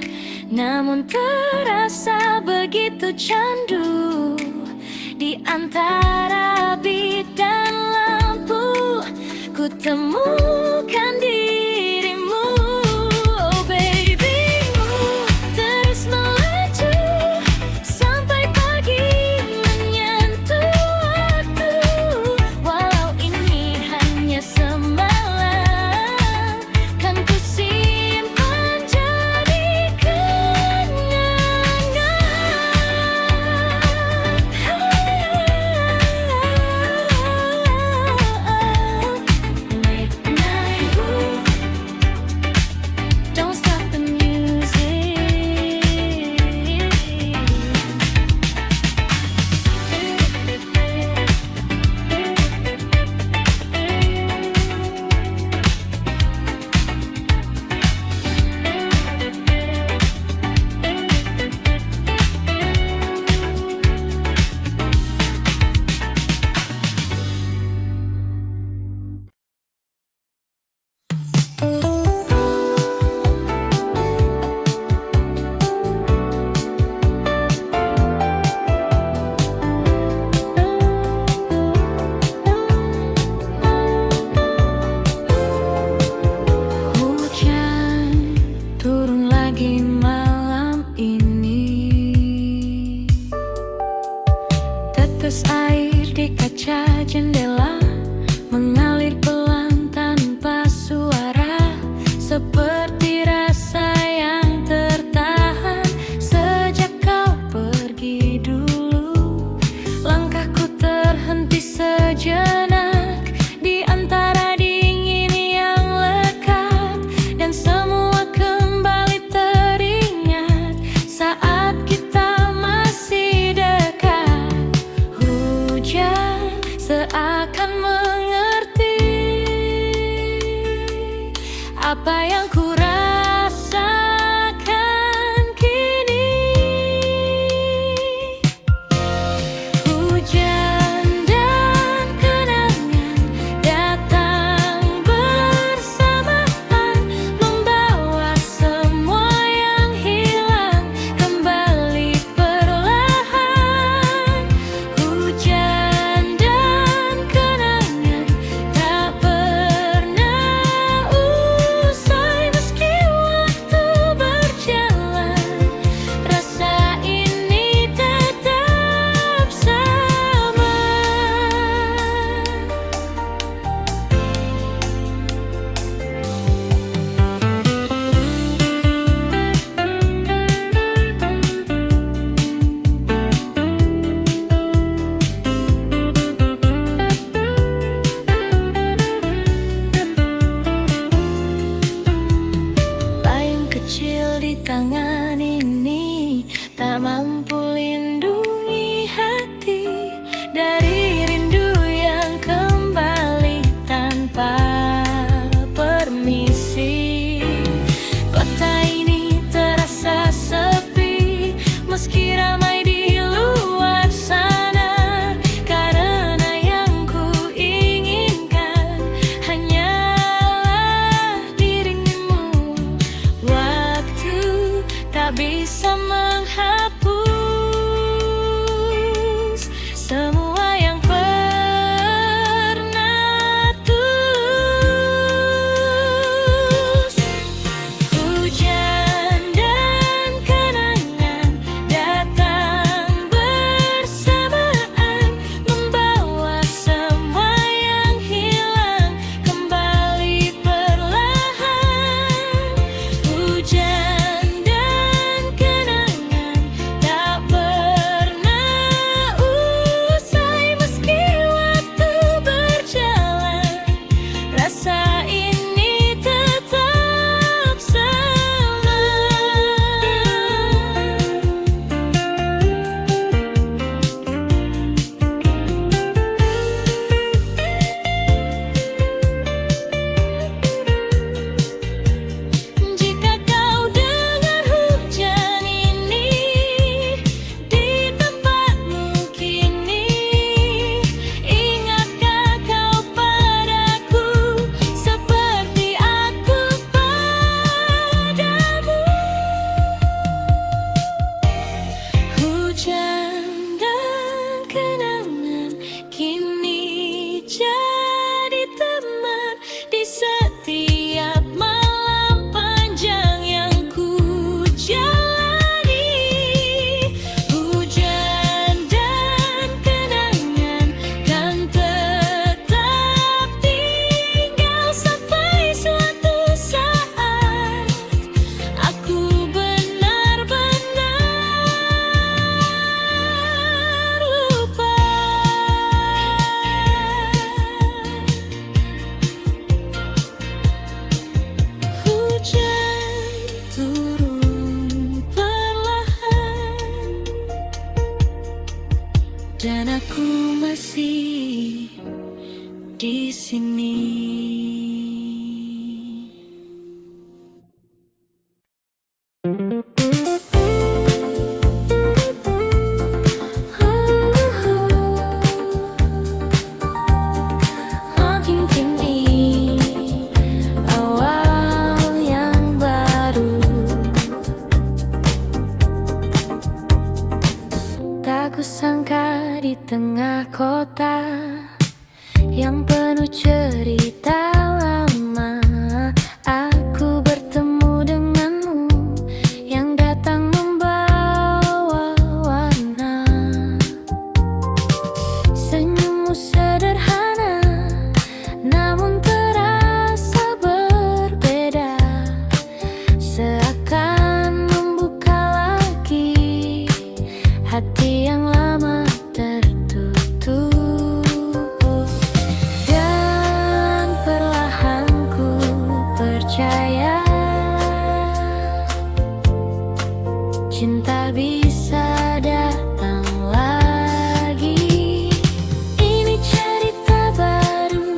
namun terasa begitu candu. Di antara beat dan lampu, ku temukan dirimu. Oh babymu, terus melaju sampai pagi menyentuh waktu. Walau ini hanya semalam, kan ku simpan jadi kenangan. Midnight Blue, don't stop the music. Hujan turun lagi malam ini. Tetes air di kaca jendela mengalir pelan tanpa suara, seperti rasa yang tertahan sejak kau pergi dulu. Langkahku terhenti sejenak di antara dingin yang lekat, dan semua kembali teringat saat kita masih dekat. Hujan seakan mengerti apa yang ku rasakan kini. Hujan dan kenangan datang bersamaan, membawa semua yang hilang kembali perlahan. Hujan dan kenangan tak pernah usai meski waktu berjalan. Rasa ini tetap sama. Layang kecil di tangan ini tak mampu lindungi hati dari rindu yang kembali tanpa permisi. Kota ini terasa sepi meski ramai di luar sana, karena yang ku inginkan hanyalah dirimu. Waktu tak bisa menghapus semua yang pernah tulus. Hujan dan kenangan datang bersamaan, membawa semua yang hilang kembali perlahan. Hujan dan kenangan dan aku masih di sini. Makin kini awal yang baru, tak kusangka di tengah kota yang penuh cerita lama, aku bertemu denganmu yang datang membawa warna. Senyummu sederhana, namun terasa berbeda, seakan membuka lagi hati yang lama tertutup. Dan perlahan ku percaya cinta bisa datang lagi. Ini cerita baru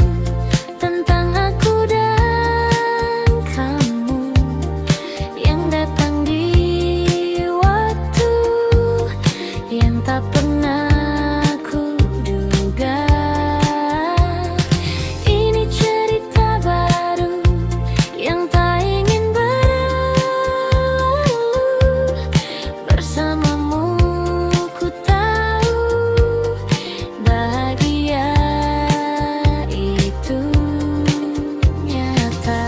tentang aku dan kamu yang datang di waktu yang tak pernah ku duga. Ini cerita baru yang tak ingin berlalu. Bersamamu ku tahu bahagia itu nyata.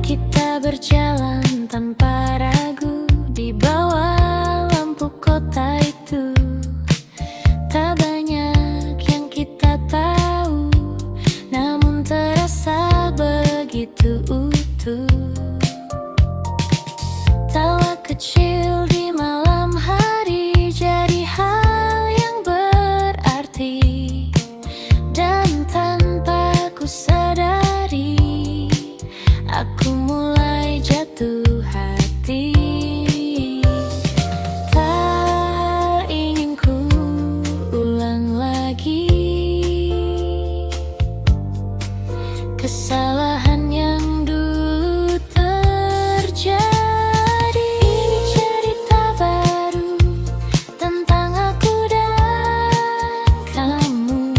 Kita berjalan tanpa ragu di bawah lampu kota itu. Tak banyak yang kita tahu, namun terasa begitu utuh. Tawa kecil di malam hari jadi hal yang berarti, dan tanpa ku sadari aku mulai jatuh hati. Tak ingin ku ulang lagi kesalahan yang dulu terjadi. Ini cerita baru tentang aku dan kamu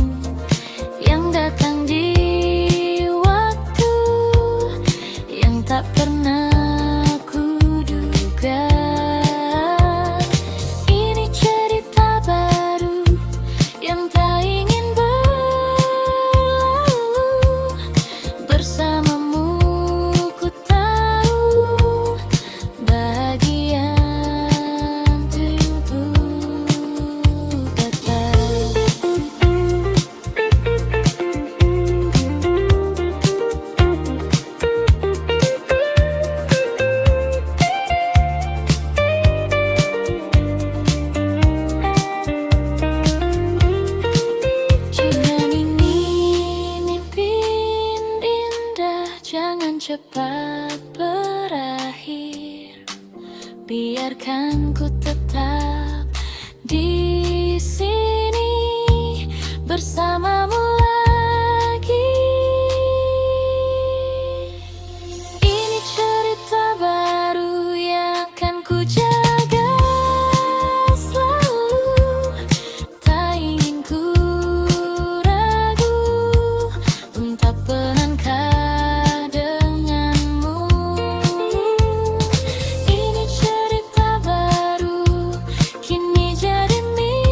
yang datang di waktu yang tak pernah ku duga. Ini cerita baru yang tak ingin berlalu. Bersamamu ku tahu bahagia itu kata. Jika ini mimpi indah, jangan cepat berakhir. Biarkan ku tetap di sini bersamamu lagi. Ini cerita baru yang akan ku jaga selalu. Tak ingin ku ragu untuk melangkah denganmu. Ini cerita baru kini jadi milikku.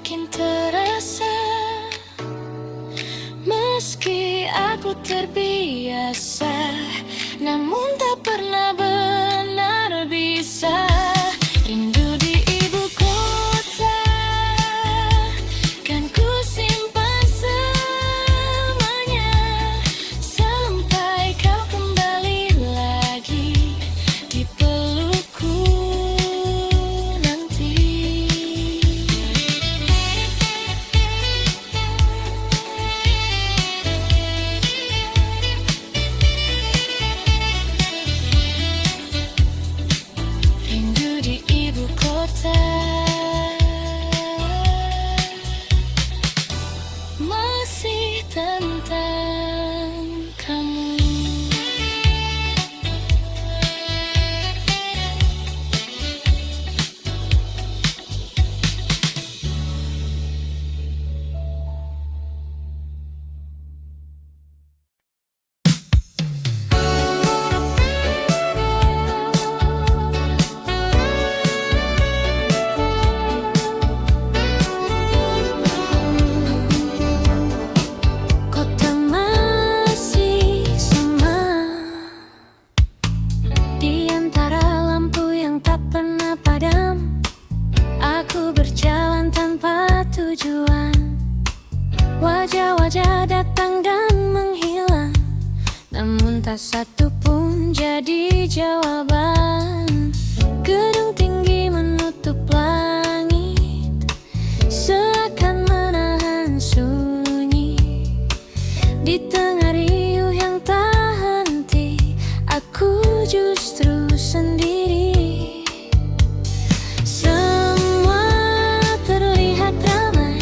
makin terasa. Meski aku terbiasa, namun tak pernah benar bisa. Rindu di ibu kota, kan ku simpan selamanya, sampai kau kembali lagi di pelukku nanti. Rindu di ibu kota, masih tentang kamu. Kota masih sama, di antara lampu yang tak pernah padam. Aku berjalan tanpa tujuan, wajah-wajah datang dan menghilang, namun tak satu pun jadi jawaban. Gedung tinggi menutup langit, seakan menahan sunyi. Di tengah riuh yang tak henti, aku justru sendiri. Semua terlihat ramai,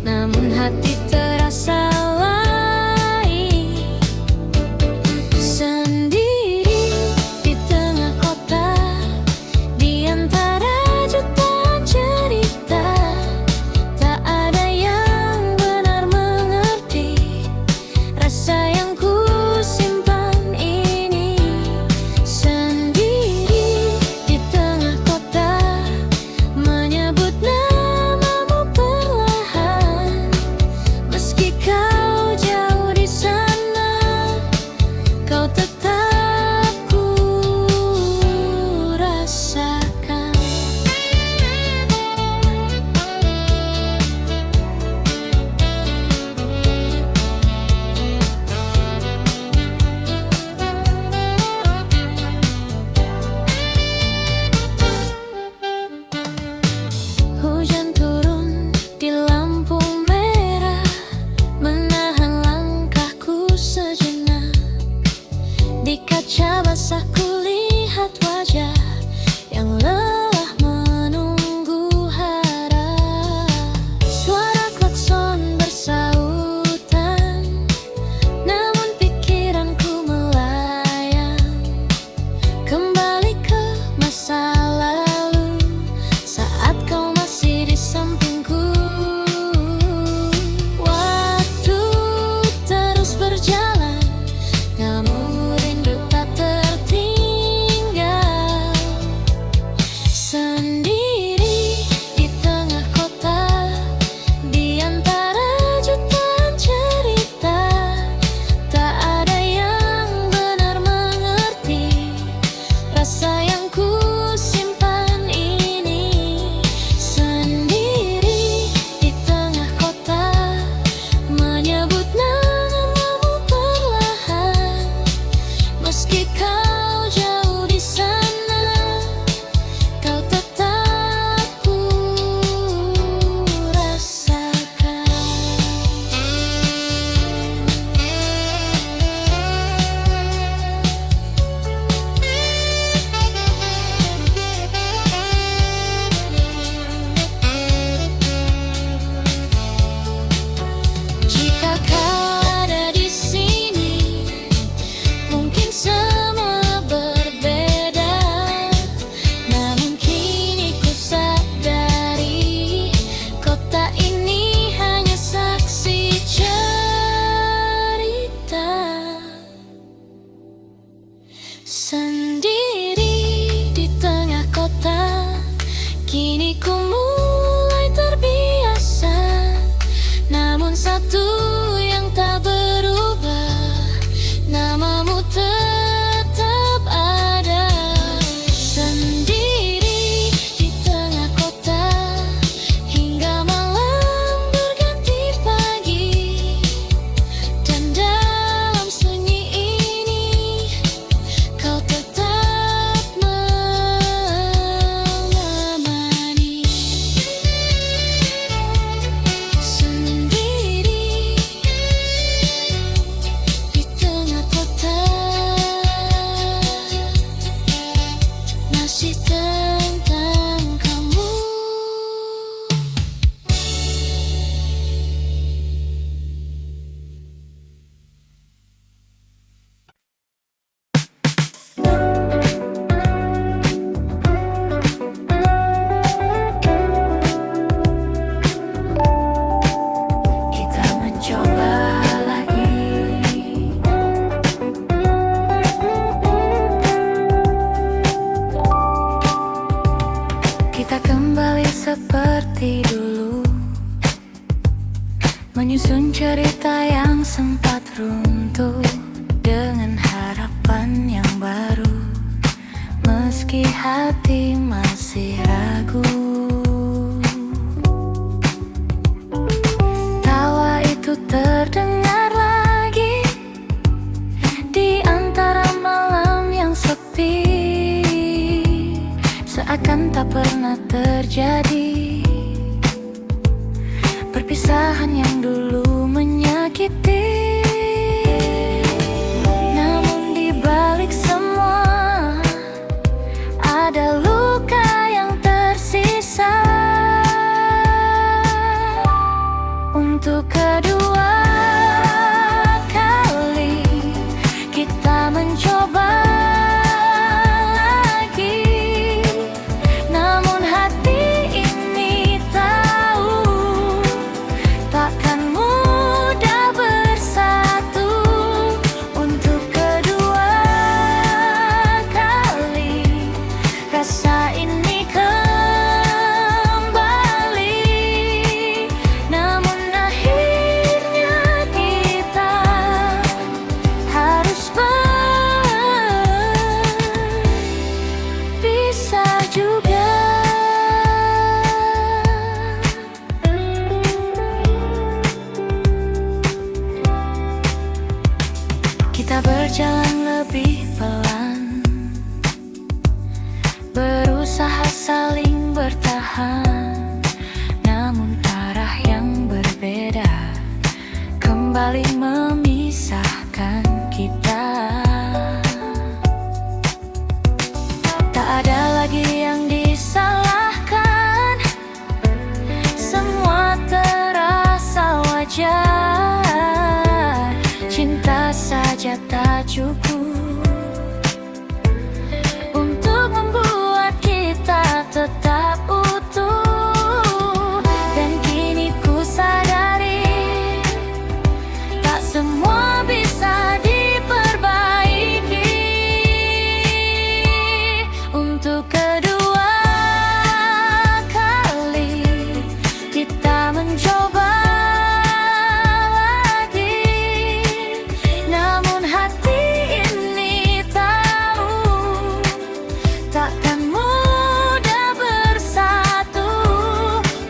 namun hati terasa lain. Sendiri di tengah kota, di antara jutaan cerita, tak ada yang benar mengerti rasa yang ku simpan ini. Sendiri di tengah kota, menyebut namamu perlahan. Meski kau jauh di sana, kau tetap ku rasakan. Kita kembali seperti dulu, menyusun cerita yang sempat runtuh dengan harapan yang baru, meski hati masih ragu. Tawa itu terdengar lagi di antara malam yang sepi, seakan tak pernah terjadi perpisahan yang dulu menyakiti. Namun di balik semua ada luka yang tersisa. Untuk kedua kali kita mencoba lagi, namun hati ini tahu takkan mudah bersatu. Untuk kedua kali rasa ini kembali, namun akhirnya kita harus berpisah juga. Kita berjalan lebih pelan, berusaha saling bertahan, namun arah yang berbeda kembali memisahkan kita. Tak ada lagi yang disalahkan, semua terasa wajar. Cinta saja tak cukup untuk membuat kita tetap utuh. Dan kini ku sadari tak semua bisa diperbaiki. Untuk kedua kali kita mencoba lagi, namun hati ini tahu takkan mudah bersatu.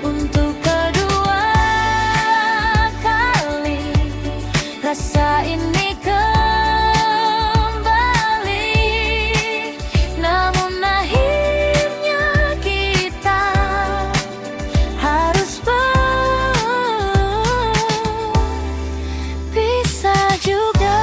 Untuk kedua kali rasa ini kembali, namun akhirnya kita harus berpisah juga.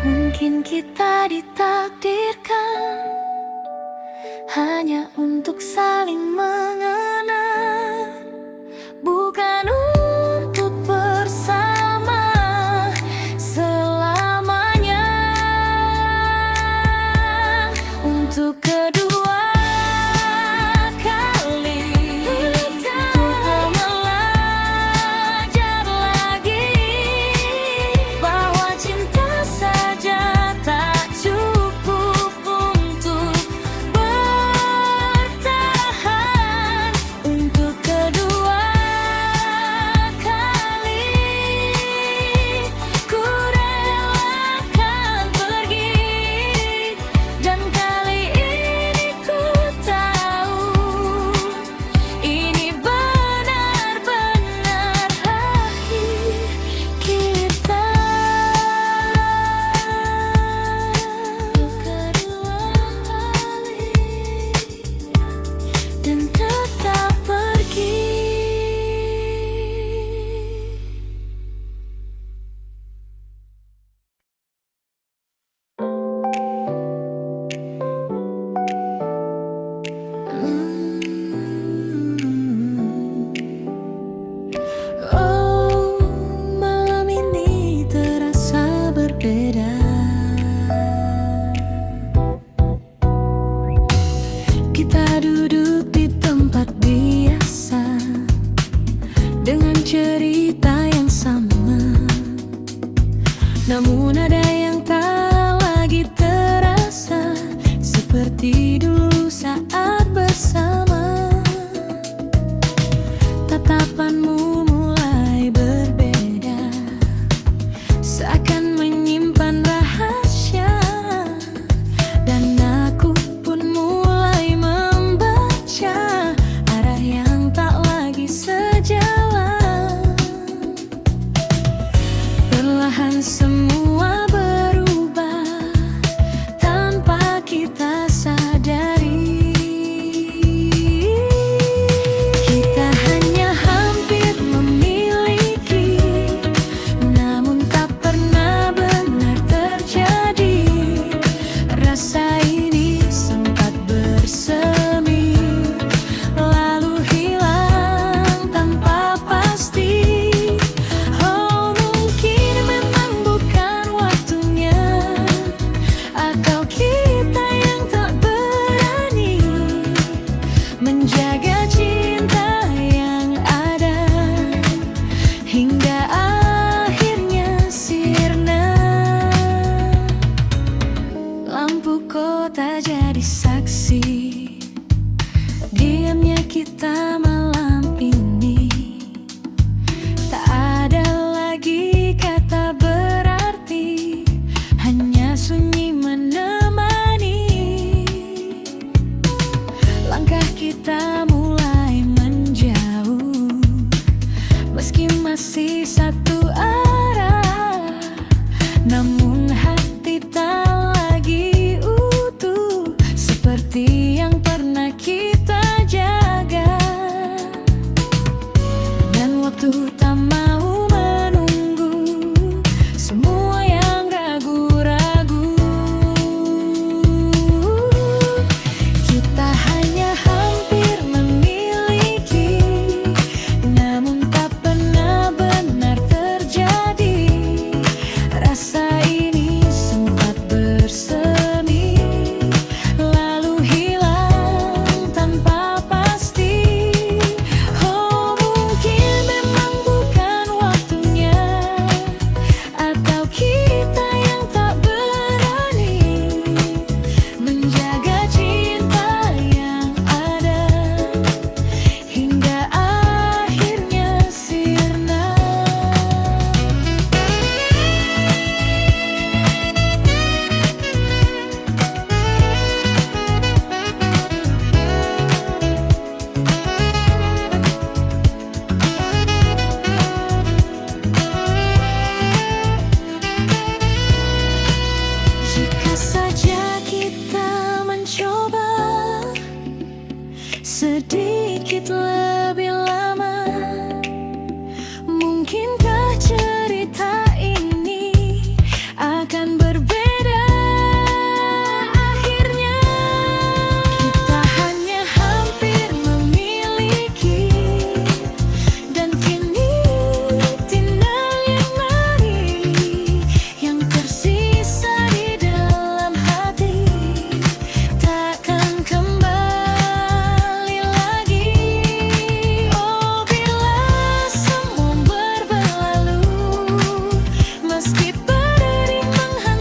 Mungkin kita ditakdirkan hanya untuk saling mengenal, bukan untuk bersama selamanya. Untuk kedua kali kita belajar lagi bahwa cinta saja tak cukup untuk bertahan. Namun ada yang tak lagi terasa seperti dulu saat bersama. Tatapanmu mulai berbeda, seakan menyimpan rahasia. Dan aku pun mulai membaca arah yang tak lagi sejalan. Perlahan semua berubah tanpa kita sadari. Kita hanya hampir memiliki, namun tak pernah benar terjadi. Rasa ini sempat bersemi, lalu hilang tanpa pasti. Oh, mungkin memang bukan waktunya, atau kita yang tak berani menjaga cinta yang ada hingga akhirnya sirna. Lampu kota jadi saksi diamnya kita malam ini. Tak ada lagi kata berarti, hanya sunyi menemani. Langkah kita mulai menjauh, meski masih satu arah. Namun hati tak lagi utuh seperti yang pernah kita jaga. Dan waktu tak mau menunggu semua yang ragu-ragu. Kita hanya hampir memiliki, namun tak pernah benar terjadi. Rasa ini sempat bersemi, lalu hilang tanpa pasti. Oh, mungkin memang bukan waktunya, atau kita yang tak berani menjaga cinta yang ada hingga akhirnya sirna. Jika saja kita mencoba sedikit lebih lama, mungkinkah cerita ini akan berbeda akhirnya. Kita hanya hampir memiliki, dan kini tinggal yang mari yang tersisa di dalam hati. Takkan kembali lagi. Oh, bila semua berlalu, meski berdering menghantam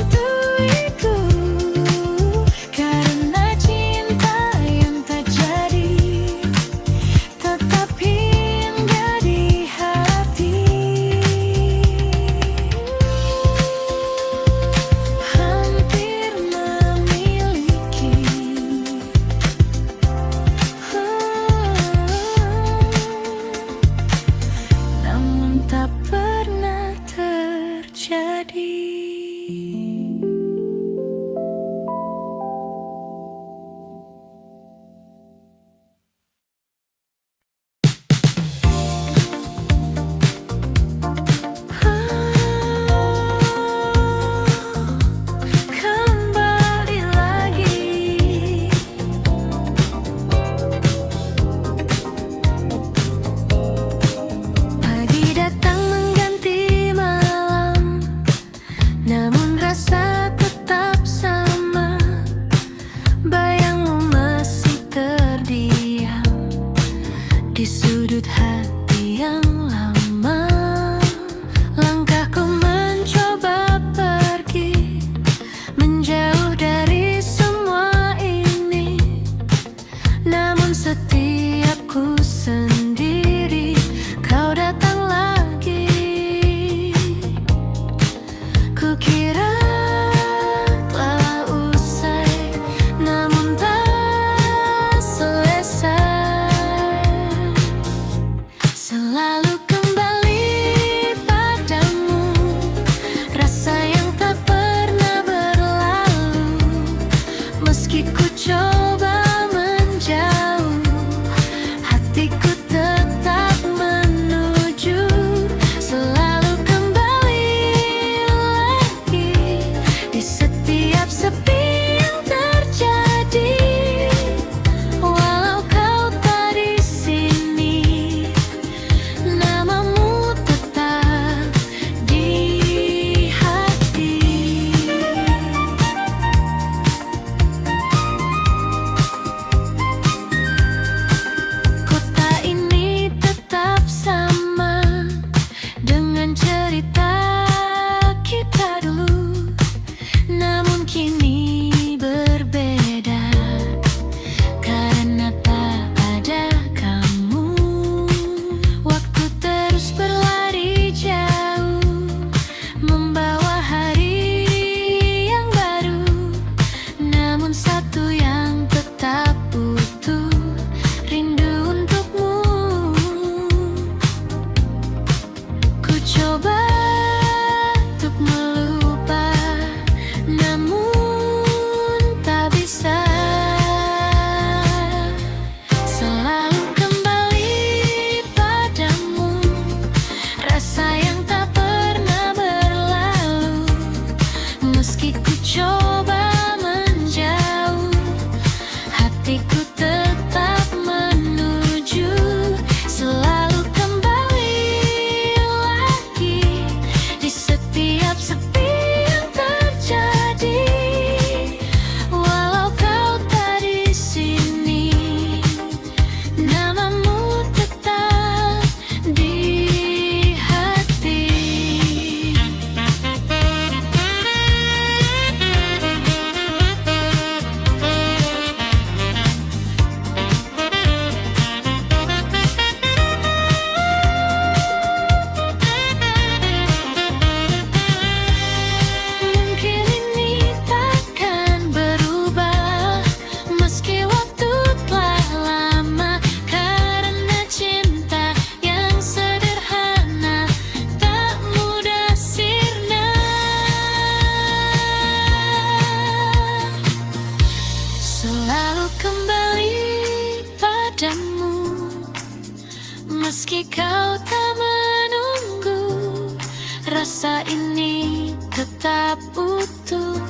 tetap utuh,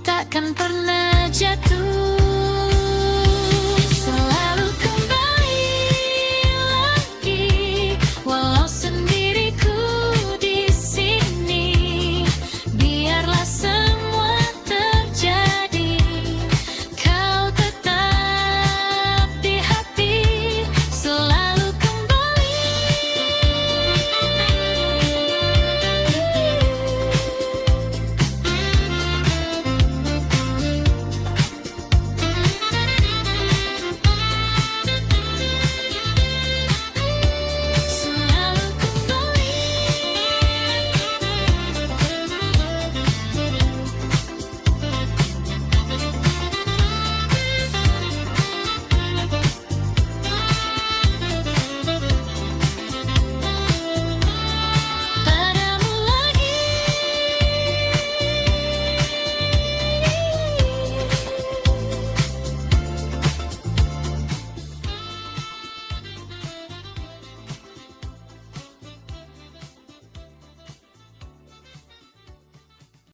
takkan pernah jatuh.